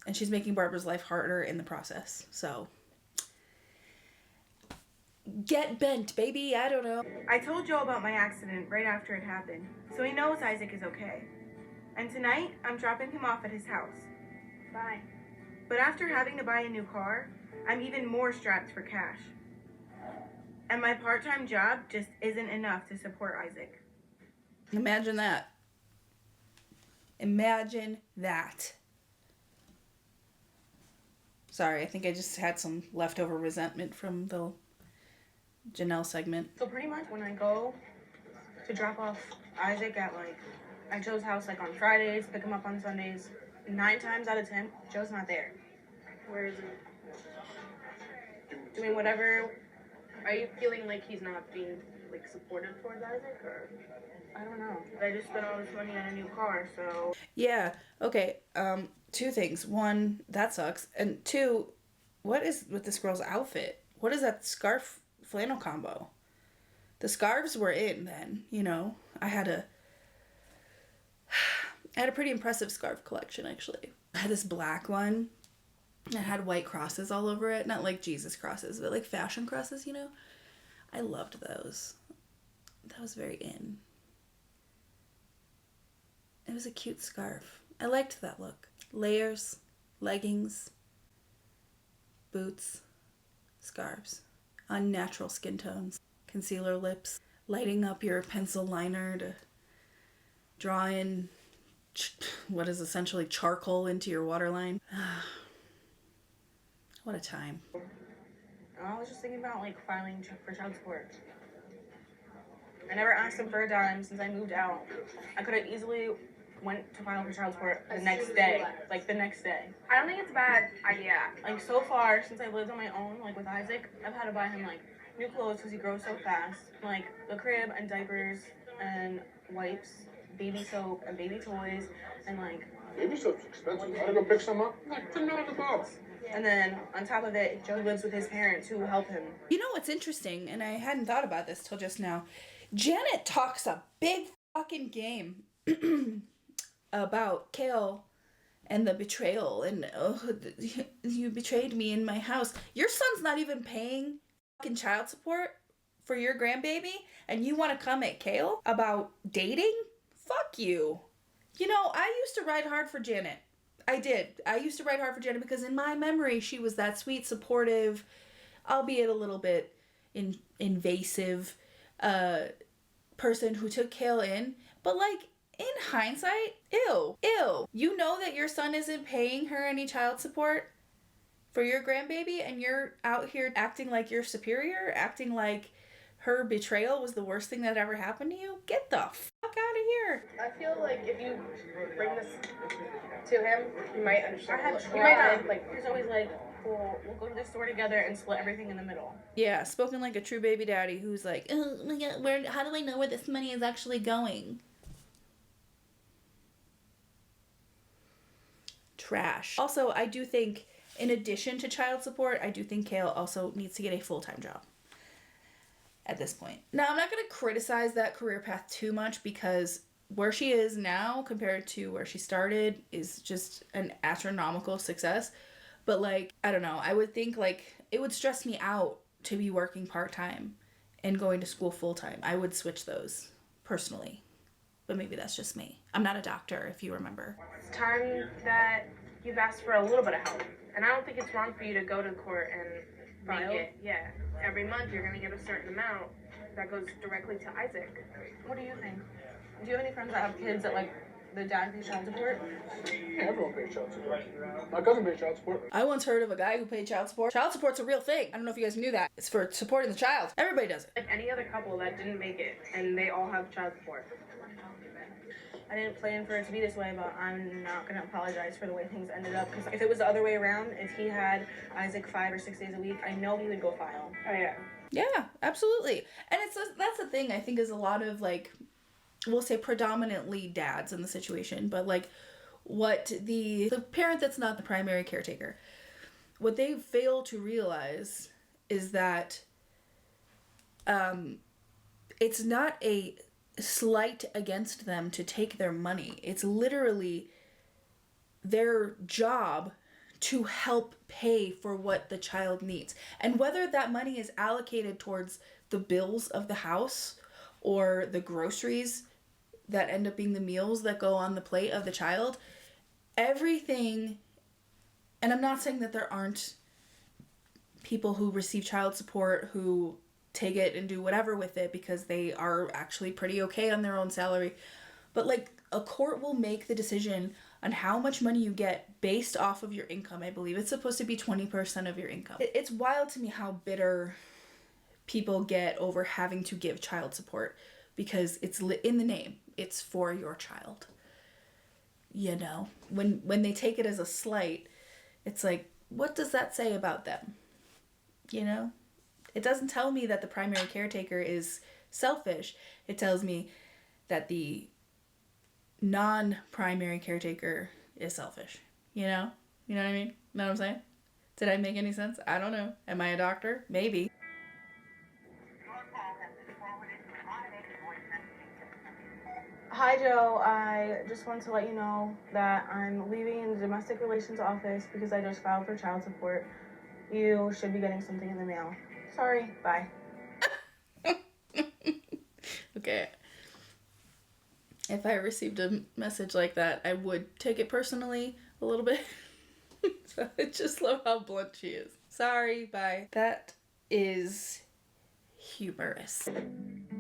And she's making Barbara's life harder in the process. So, get bent, baby. I don't know. I told Joe about my accident right after it happened, so he knows Isaac is okay. And tonight, I'm dropping him off at his house. Fine. But after having to buy a new car, I'm even more strapped for cash. And my part-time job just isn't enough to support Isaac. Imagine that. Imagine that. Sorry, I think I just had some leftover resentment from the Janelle segment. So pretty much when I go to drop off Isaac at Joe's house on Fridays, pick him up on Sundays, 9 times out of 10, Joe's not there. Where is he? Doing whatever. Are you feeling like he's not being supportive towards Isaac, or? I don't know. I just spent all this money on a new car, so. Yeah, okay. 2 things. 1, that sucks. And 2, what is with this girl's outfit? What is that scarf flannel combo? The scarves were in then, you know. I had a pretty impressive scarf collection, actually. I had this black one that had white crosses all over it. Not like Jesus crosses, but fashion crosses, you know. I loved those. That was very in. It was a cute scarf. I liked that look. Layers, leggings, boots, scarves, unnatural skin tones, concealer lips, lighting up your pencil liner to draw in what is essentially charcoal into your waterline. What a time. I was just thinking about filing for child support. I never asked him for a dime since I moved out. I could have easily went to file for child support the next day. The next day. I don't think it's a bad idea. So far, since I've lived on my own, with Isaac, I've had to buy him, new clothes because he grows so fast. The crib and diapers and wipes, baby soap and baby toys, and, Baby soap's expensive. I gotta go pick some up. $10. And then, on top of it, Joe lives with his parents who help him. You know what's interesting, and I hadn't thought about this till just now. Janet talks a big fucking game about Kale and the betrayal, and you betrayed me in my house. Your son's not even paying fucking child support for your grandbaby, and you want to come at Kale about dating? Fuck you. You know, I used to ride hard for Janet. I did. I used to ride hard for Janet because in my memory, she was that sweet, supportive, albeit a little bit invasive person who took Kale in. But in hindsight, ew. You know that your son isn't paying her any child support for your grandbaby, and you're out here acting like you're superior, acting like her betrayal was the worst thing that ever happened to you? Get the fuck out of here. I feel like if you bring this to him, he might understand. He might not. He's always we'll go to the store together and split everything in the middle. Yeah, spoken like a true baby daddy who's like, oh my God, how do I know where this money is actually going? Trash. Also, I do think, in addition to child support, I do think Kale also needs to get a full-time job at this point. Now, I'm not going to criticize that career path too much because where she is now compared to where she started is just an astronomical success. But I don't know, I would think it would stress me out to be working part-time and going to school full-time. I would switch those personally. But maybe that's just me. I'm not a doctor, if you remember. It's time that you've asked for a little bit of help. And I don't think it's wrong for you to go to court and make it. Yeah. Every month you're going to get a certain amount that goes directly to Isaac. What do you think? Do you have any friends that have kids that the dad pays child support? Yeah, everyone pays child support. My cousin pays child support. I once heard of a guy who paid child support. Child support's a real thing. I don't know if you guys knew that. It's for supporting the child. Everybody does it. Like any other couple that didn't make it and they all have child support. I didn't plan for it to be this way, but I'm not going to apologize for the way things ended up. Because if it was the other way around, if he had Isaac 5 or 6 days a week, I know he would go file. Oh, yeah. Yeah, absolutely. And that's the thing, I think, is a lot of, we'll say predominantly dads in the situation, but, what the parent that's not the primary caretaker, what they fail to realize is that it's not a slight against them to take their money. It's literally their job to help pay for what the child needs. And whether that money is allocated towards the bills of the house or the groceries that end up being the meals that go on the plate of the child, everything, and I'm not saying that there aren't people who receive child support who take it and do whatever with it because they are actually pretty okay on their own salary, but like a court will make the decision on how much money you get based off of your income. I believe it's supposed to be 20% of your income. It's wild to me how bitter people get over having to give child support because it's in the name. It's for your child. You know, when they take it as a slight, it's like, what does that say about them? You know, it doesn't tell me that the primary caretaker is selfish. It tells me that the non-primary caretaker is selfish. You know what I mean? Know what I'm saying? Did I make any sense? I don't know. Am I a doctor? Maybe. Hi, Joe. I just wanted to let you know that I'm leaving the domestic relations office because I just filed for child support. You should be getting something in the mail. Sorry. Bye. Okay. If I received a message like that, I would take it personally a little bit. So I just love how blunt she is. Sorry, bye. That is humorous.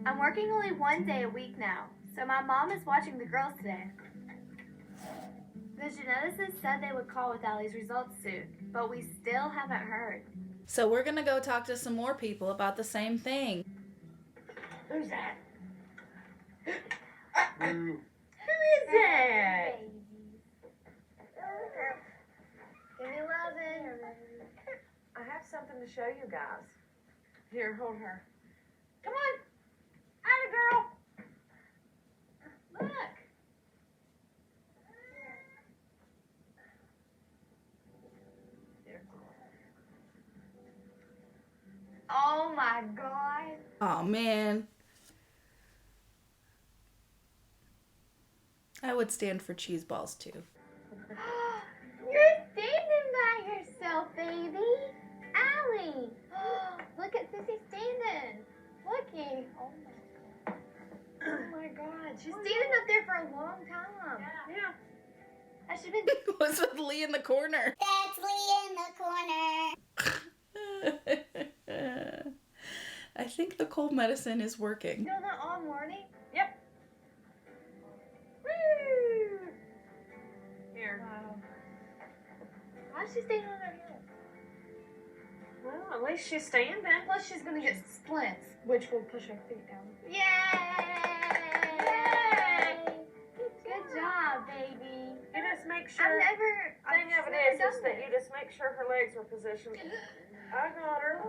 I'm working only 1 day a week now, so my mom is watching the girls today. The geneticist said they would call with Allie's results soon, but we still haven't heard. So we're gonna go talk to some more people about the same thing. Who's that? Who is that? Give me loving. I have something to show you guys. Here, hold her. Come on. Atta girl. Look. Oh my god. Oh man. I would stand for cheese balls too. You're standing by yourself, baby. Allie. Look at Sissy standing. Looking. Oh my god. She's standing up there for a long time. Yeah. I should have been. What's with Lee in the corner? That's Lee in the corner. I think the cold medicine is working. Doing that all morning? Yep. Woo! Here. Wow. Why's she standing on her heels? Well, at least she's standing. Plus, she's gonna get splints, which will push her feet down. Yay! Good job, baby. You just make sure. Thing of it is that you just make sure her legs are positioned. I got her.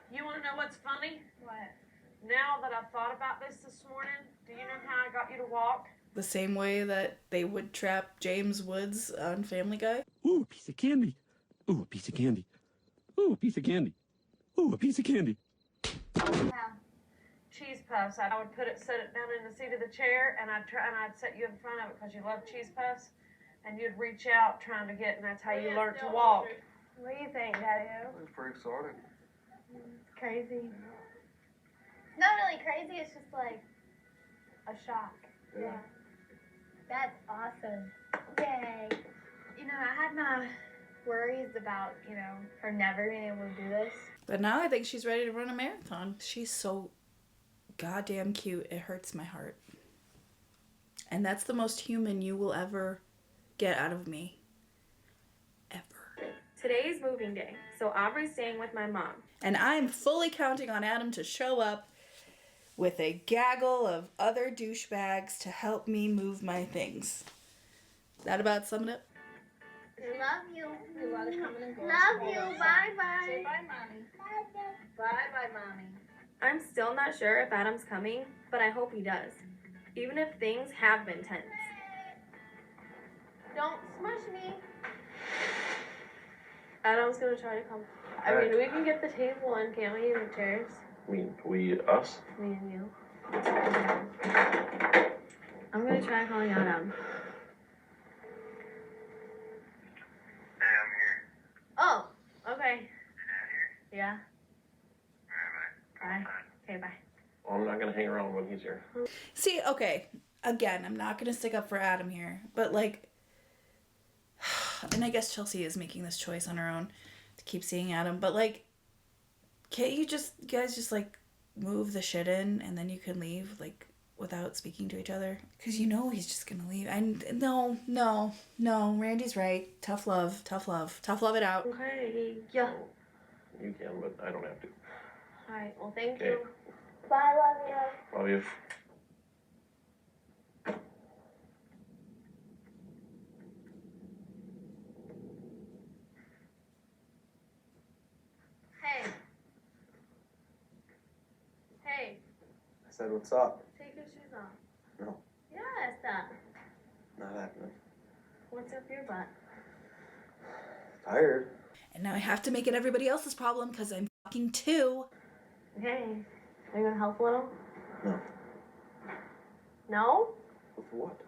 You want to know what's funny? What? Now that I've thought about this morning, do you know how I got you to walk? The same way that they would trap James Woods on Family Guy. Ooh, a piece of candy. Ooh, a piece of candy. Ooh, a piece of candy. Ooh, a piece of candy. Cheese puffs. I would set it down in the seat of the chair, and I'd set you in front of it because you love cheese puffs, and you'd reach out trying to get, and that's how you learn to walk. What do you think, Daddy? It's pretty exciting. Crazy. Not really crazy, it's just like a shock. Yeah. That's awesome. Yay. You know, I had my worries about, her never being able to do this. But now I think she's ready to run a marathon. She's so goddamn cute. It hurts my heart. And that's the most human you will ever get out of me. Ever. Today is moving day, so Aubrey's staying with my mom. And I'm fully counting on Adam to show up with a gaggle of other douchebags to help me move my things. That about sum it up? Love you. A lot of coming and going. Love you. Bye-bye. Say bye, Mommy. Bye-bye, Mommy. I'm still not sure if Adam's coming, but I hope he does, even if things have been tense. Don't smush me. Adam's gonna try to come. I mean, we can get the table and can't we, and the chairs? I mean, us? Me and you. I'm gonna try calling Adam. Hey, I'm here. Yeah? Bye. Okay, bye. Well, I'm not gonna hang around when he's here. See, okay, again, I'm not gonna stick up for Adam here, but like, and I guess Chelsea is making this choice on her own to keep seeing Adam, but like, can't you guys just like move the shit in and then you can leave like without speaking to each other? Because you know he's just gonna leave. No, Randy's right. Tough love it out. Okay, yeah. You can, but I don't have to. Alright, well, thank Okay. you. Bye, love you. Love you. Hey. Hey, I said, what's up? take your shoes off. No, Yeah, stop. not happening. What's up your butt? Tired. And now I have to make it everybody else's problem because I'm fucking 2. Hey, are you gonna help a little? No. No? With what?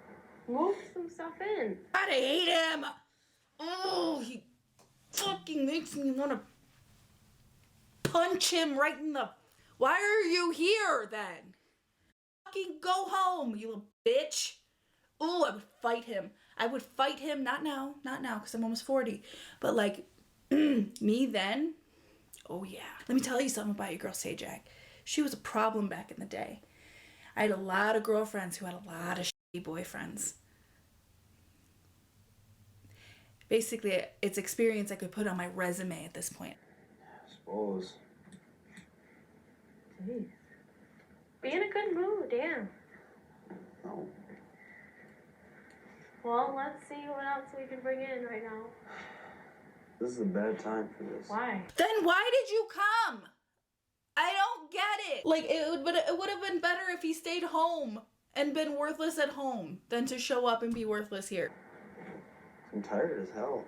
Move some stuff in. God, I hate him. Oh, he fucking makes me want to punch him right in the... Why are you here then? Fucking go home, you little bitch. Oh, I would fight him. Not now, because I'm almost 40. But like, me then, oh yeah. Let me tell you something about your girl Sajak. She was a problem back in the day. I had a lot of girlfriends who had a lot of shitty boyfriends. Basically, it's experience I could put on my resume at this point. I suppose. Jeez. Be in a good mood, damn. No. Well, let's see what else we can bring in right now. This is a bad time for this. Why? Then why did you come? I don't get it. Like, it would have been better if he stayed home and been worthless at home than to show up and be worthless here. I'm tired as hell.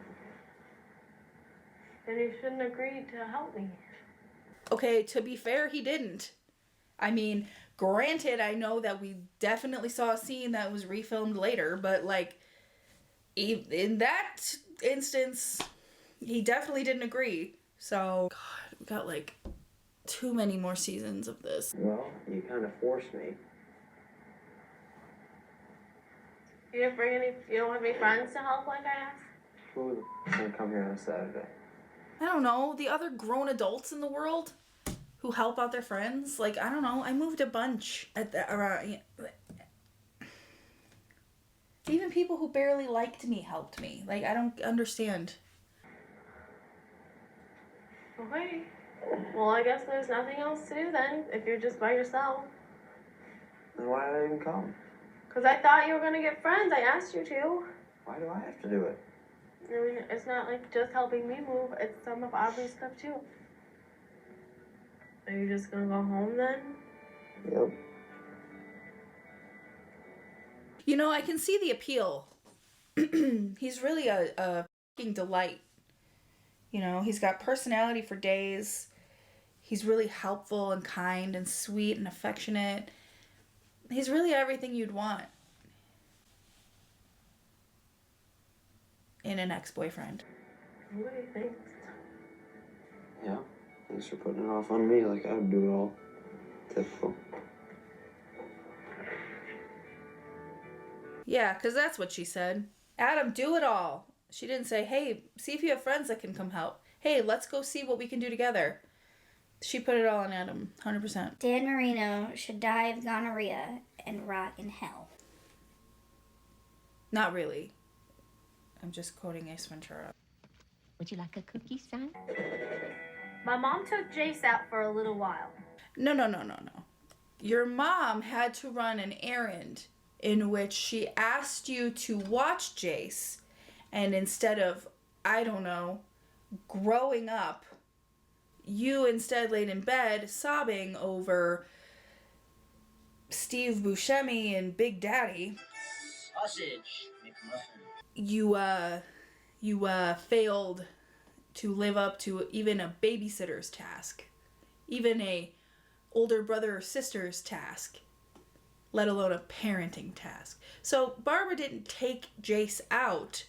Then you shouldn't agree to help me. Okay, to be fair, he didn't. I mean, granted, I know that we definitely saw a scene that was refilmed later, but like, in that instance, he definitely didn't agree. So, God, we got like too many more seasons of this. Well, you kind of forced me. You don't have any friends to help like I asked? Who the gonna come here on a Saturday? I don't know, the other grown adults in the world who help out their friends. Like, I don't know, I moved a bunch at the around. Even people who barely liked me helped me. Like, I don't understand. Okay. Well, I guess there's nothing else to do then, if you're just by yourself. Then why did I even come? Because I thought you were going to get friends. I asked you to. Why do I have to do it? I mean, it's not like just helping me move. It's some of Aubrey's stuff too. Are you just going to go home then? Yep. You know, I can see the appeal. He's really a fucking delight. You know, he's got personality for days. He's really helpful and kind and sweet and affectionate. He's really everything you'd want in an ex-boyfriend. Nobody thinks. Yeah. Thanks for putting it off on me like I would do it all. Typical. Yeah, because that's what she said. Adam, do it all. She didn't say, hey, see if you have friends that can come help. Hey, let's go see what we can do together. She put it all on Adam, 100%. Dan Marino should die of gonorrhea and rot in hell. Not really. I'm just quoting Ace Ventura. Would you like a cookie, son? My mom took Jace out for a little while. No. Your mom had to run an errand in which she asked you to watch Jace, and instead of, I don't know, growing up, you instead laid in bed sobbing over Steve Buscemi and Big Daddy. Sausage. You failed to live up to even a babysitter's task, even a older brother or sister's task, let alone a parenting task. So Barbara didn't take Jace out.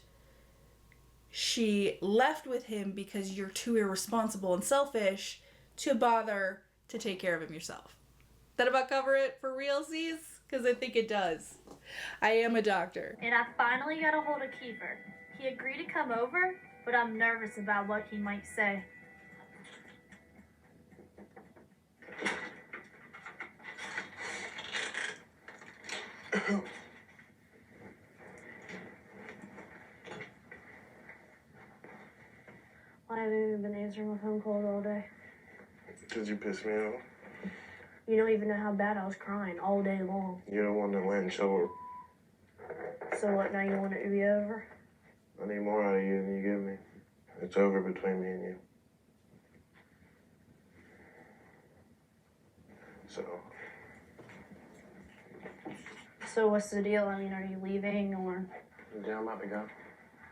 She left with him because you're too irresponsible and selfish to bother to take care of him yourself. That about cover it for realsies? Because I think it does. I am a doctor. And I finally got a hold of Kiefer. He agreed to come over, but I'm nervous about what he might say. I haven't even been answering my phone calls all day. Did you piss me off? You don't even know how bad I was crying all day long. You're the one that went and showed her. So what, now you want it to be over? I need more out of you than you give me. It's over between me and you. So what's the deal? I mean, are you leaving or? Yeah, I'm about to go.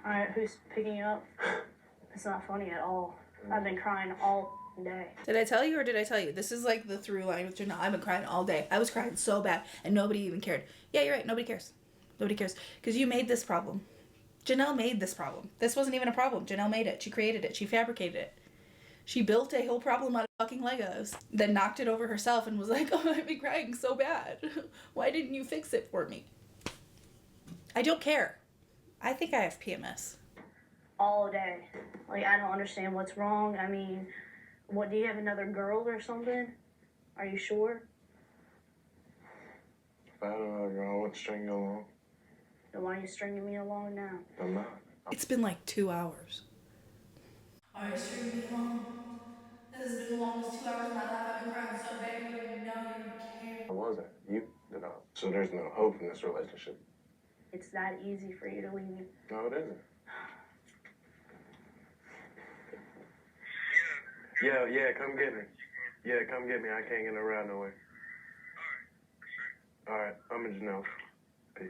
Alright, who's picking you up? It's not funny at all. I've been crying all day. Did I tell you or did I tell you? This is like the through line with Janelle. I've been crying all day. I was crying so bad and nobody even cared. Yeah, you're right. Nobody cares. Nobody cares. Because you made this problem. Janelle made this problem. This wasn't even a problem. Janelle made it. She created it. She fabricated it. She built a whole problem out of fucking Legos. Then knocked it over herself and was like, oh, I've been crying so bad. Why didn't you fix it for me? I don't care. I think I have PMS. All day. Like, I don't understand what's wrong. I mean, what, do you have another girl or something? Are you sure? If I had another girl, I wouldn't string you along. Then why are you stringing me along now? I'm not. It's been like 2 hours. Why are you stringing me along? This has been the longest 2 hours of my life. I've been crying so bad you don't even know, you don't even care. I wasn't. You did not. So there's no hope in this relationship. It's that easy for you to leave me. No, it isn't. Yeah, come get me. Yeah, come get me. I can't get no ride nowhere. Alright, I'm in Janelle. Peace.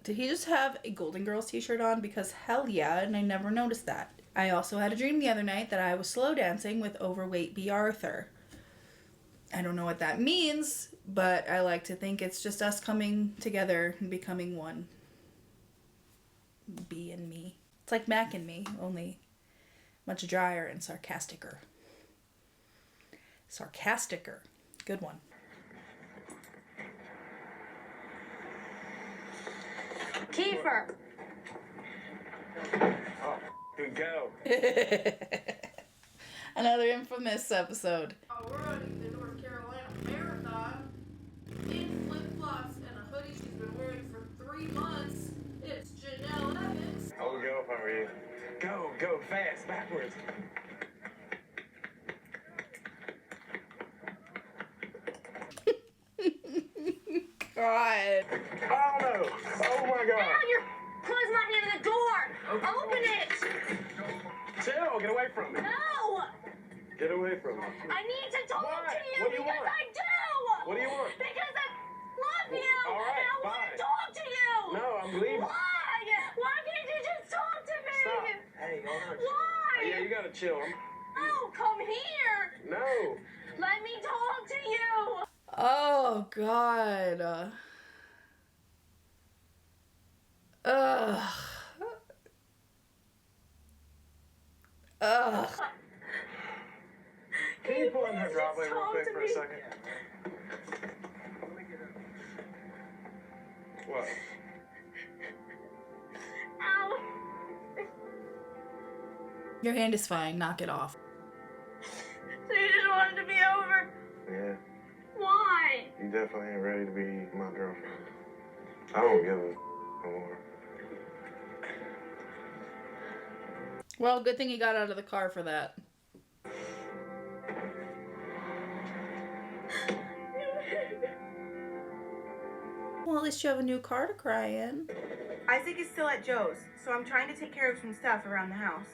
Did he just have a Golden Girls t-shirt on? Because hell yeah, and I never noticed that. I also had a dream the other night that I was slow dancing with overweight B. Arthur. I don't know what that means, but I like to think it's just us coming together and becoming one. B and me. It's like Mac and me, only much drier and sarcasticer. Sarcasticer. Good one. Kiefer! Oh, good go. Another infamous episode. Oh, we're running the North Carolina Marathon in flip-flops and a hoodie she's been wearing for 3 months. It's Janelle Evans. I would go if I were you. Go, fast, backwards. God. Oh no! Oh my god! Now you're closing my hand to the door! Open it! Chill, get away from me. No! Get away from me. I need to talk Why? to you What do you because want? I do! What do you want? Because I love you! All right, and I want fine. to talk to you! No, I'm leaving. Why? Why can't you just talk to me? Stop. Hey, hold on. Why? Yeah, you gotta chill. Oh, come here! No. Let me talk to you! Oh, God. Ugh. Ugh. Can you pull in her driveway real quick for a second? What? Ow! Your hand is fine. Knock it off. So you just wanted to be over? Yeah, Why? you definitely ain't ready to be my girlfriend. I don't give a no more. Well, good thing he got out of the car for that. Well, at least you have a new car to cry in. Isaac is still at Joe's, so I'm trying to take care of some stuff around the house.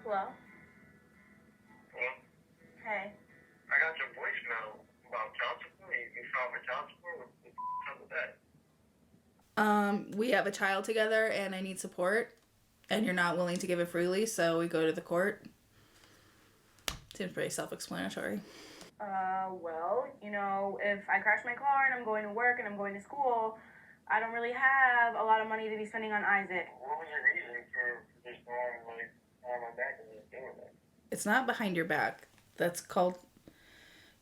Hello? Hey. I got your voicemail about child support. You filed for child support. What's up with that? We have a child together and I need support, and you're not willing to give it freely, so we go to the court. Seems pretty self-explanatory. Well, you know, if I crash my car and I'm going to work and I'm going to school, I don't really have a lot of money to be spending on Isaac. What was your reason for just going, like, on my back and just doing that? It's not behind your back. That's called...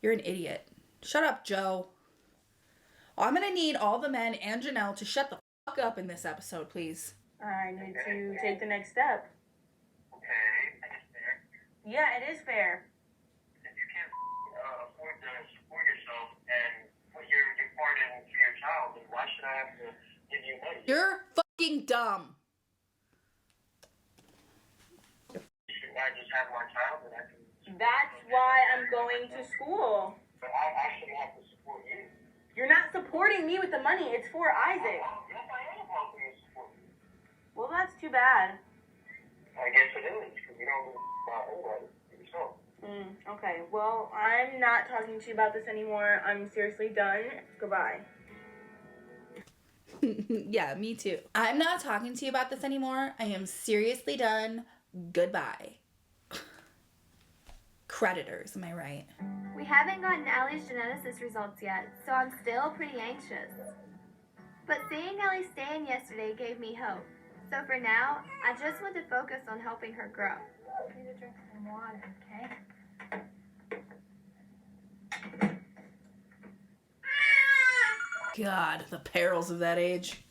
You're an idiot. Shut up, Joe. I'm gonna need all the men and Janelle to shut the fuck up in this episode, please. I need to take the next step. Okay, that's fair. Yeah, it is fair. If you can't afford to support yourself and put your part in for your child, then why should I have to give you money? You're fucking dumb. Should I just have my child and I can... That's why I'm going to school. But I shouldn't have to support you. You're not supporting me with the money. It's for Isaac. Yes, I am helping you support you. Well, that's too bad. I guess it is, because you don't do my own life yourself. Okay, well, I'm not talking to you about this anymore. I'm seriously done. Goodbye. Yeah, me too. I'm not talking to you about this anymore. I am seriously done. Goodbye. Creditors, am I right? We haven't gotten Allie's geneticist results yet, so I'm still pretty anxious. But seeing Allie stand yesterday gave me hope. So for now, I just want to focus on helping her grow. I need to drink some water, okay? God, the perils of that age.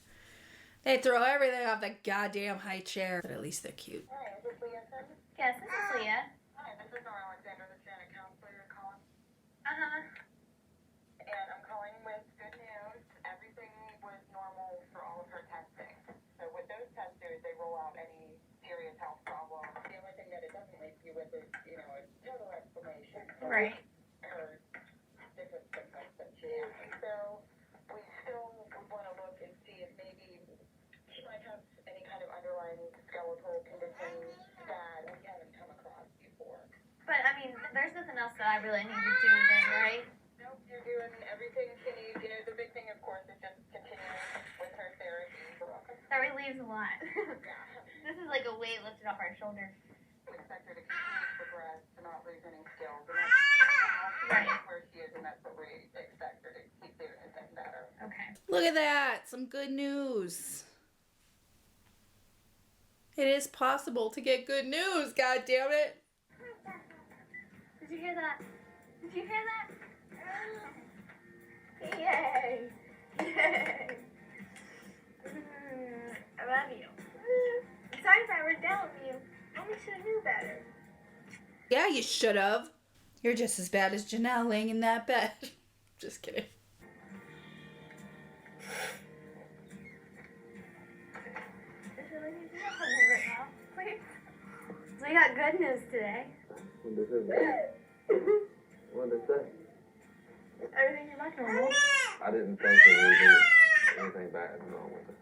They throw everything off that goddamn high chair. But at least they're cute. Hi, is this Leah? Yes, this is Leah. Hi, this is Alexander, the Janet counselor you're calling. Uh-huh. And I'm calling with good news. Everything was normal for all of her testing. So with those testers, they roll out any serious health problems. The only thing that it doesn't leave you with is, you know, a total explanation for Right. her different symptoms that she has. So we still would want to look and see if maybe she might have any kind of underlying skeletal condition that we haven't come across before. But, I mean, there's nothing else that I really need to do then, right? Nope, you're doing everything she needs. You know, the big thing, of course, is just continuing with her therapy. That relieves a lot. This is like a weight lifted off our shoulders. We expect her to continue to progress, to not lose any skills. And that's where she is, and that's what we expect her to keep doing and getting better. Okay. Look at that. Some good news. It is possible to get good news, god damn it. Did you hear that? Did you hear that? Yay! Yay! I love you. Sorry if I were down with you. Mommy should have knew better. Yeah, you should have. You're just as bad as Janelle laying in that bed. Just kidding. We got good news today. What did it say? What did it say? Everything's back normal. I didn't think there was anything bad wrong with it.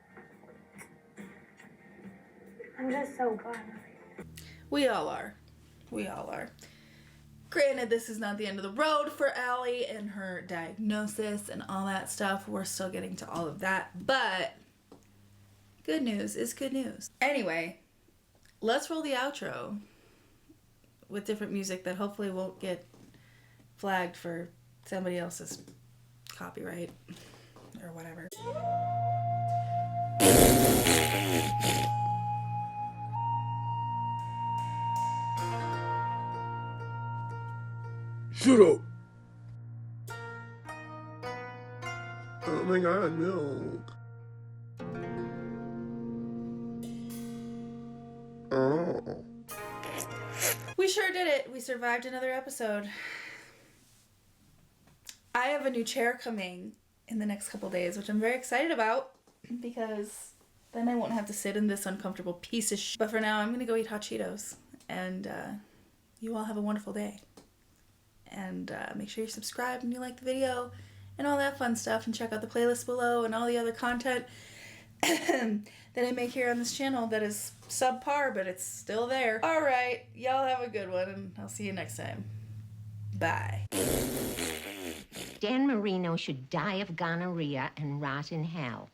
I'm just so glad. We all are. We all are. Granted, this is not the end of the road for Allie and her diagnosis and all that stuff. We're still getting to all of that. But good news is good news. Anyway, let's roll the outro with different music that hopefully won't get flagged for somebody else's copyright or whatever. Shut up. Oh my god, milk. Oh. We sure did it. We survived another episode. I have a new chair coming in the next couple days, which I'm very excited about because then I won't have to sit in this uncomfortable piece of shit. But for now, I'm going to go eat hot Cheetos. And you all have a wonderful day. And make sure you subscribe and you like the video and all that fun stuff. And check out the playlist below and all the other content that I make here on this channel that is subpar, but it's still there. All right, y'all have a good one, and I'll see you next time. Bye. Dan Marino should die of gonorrhea and rot in hell.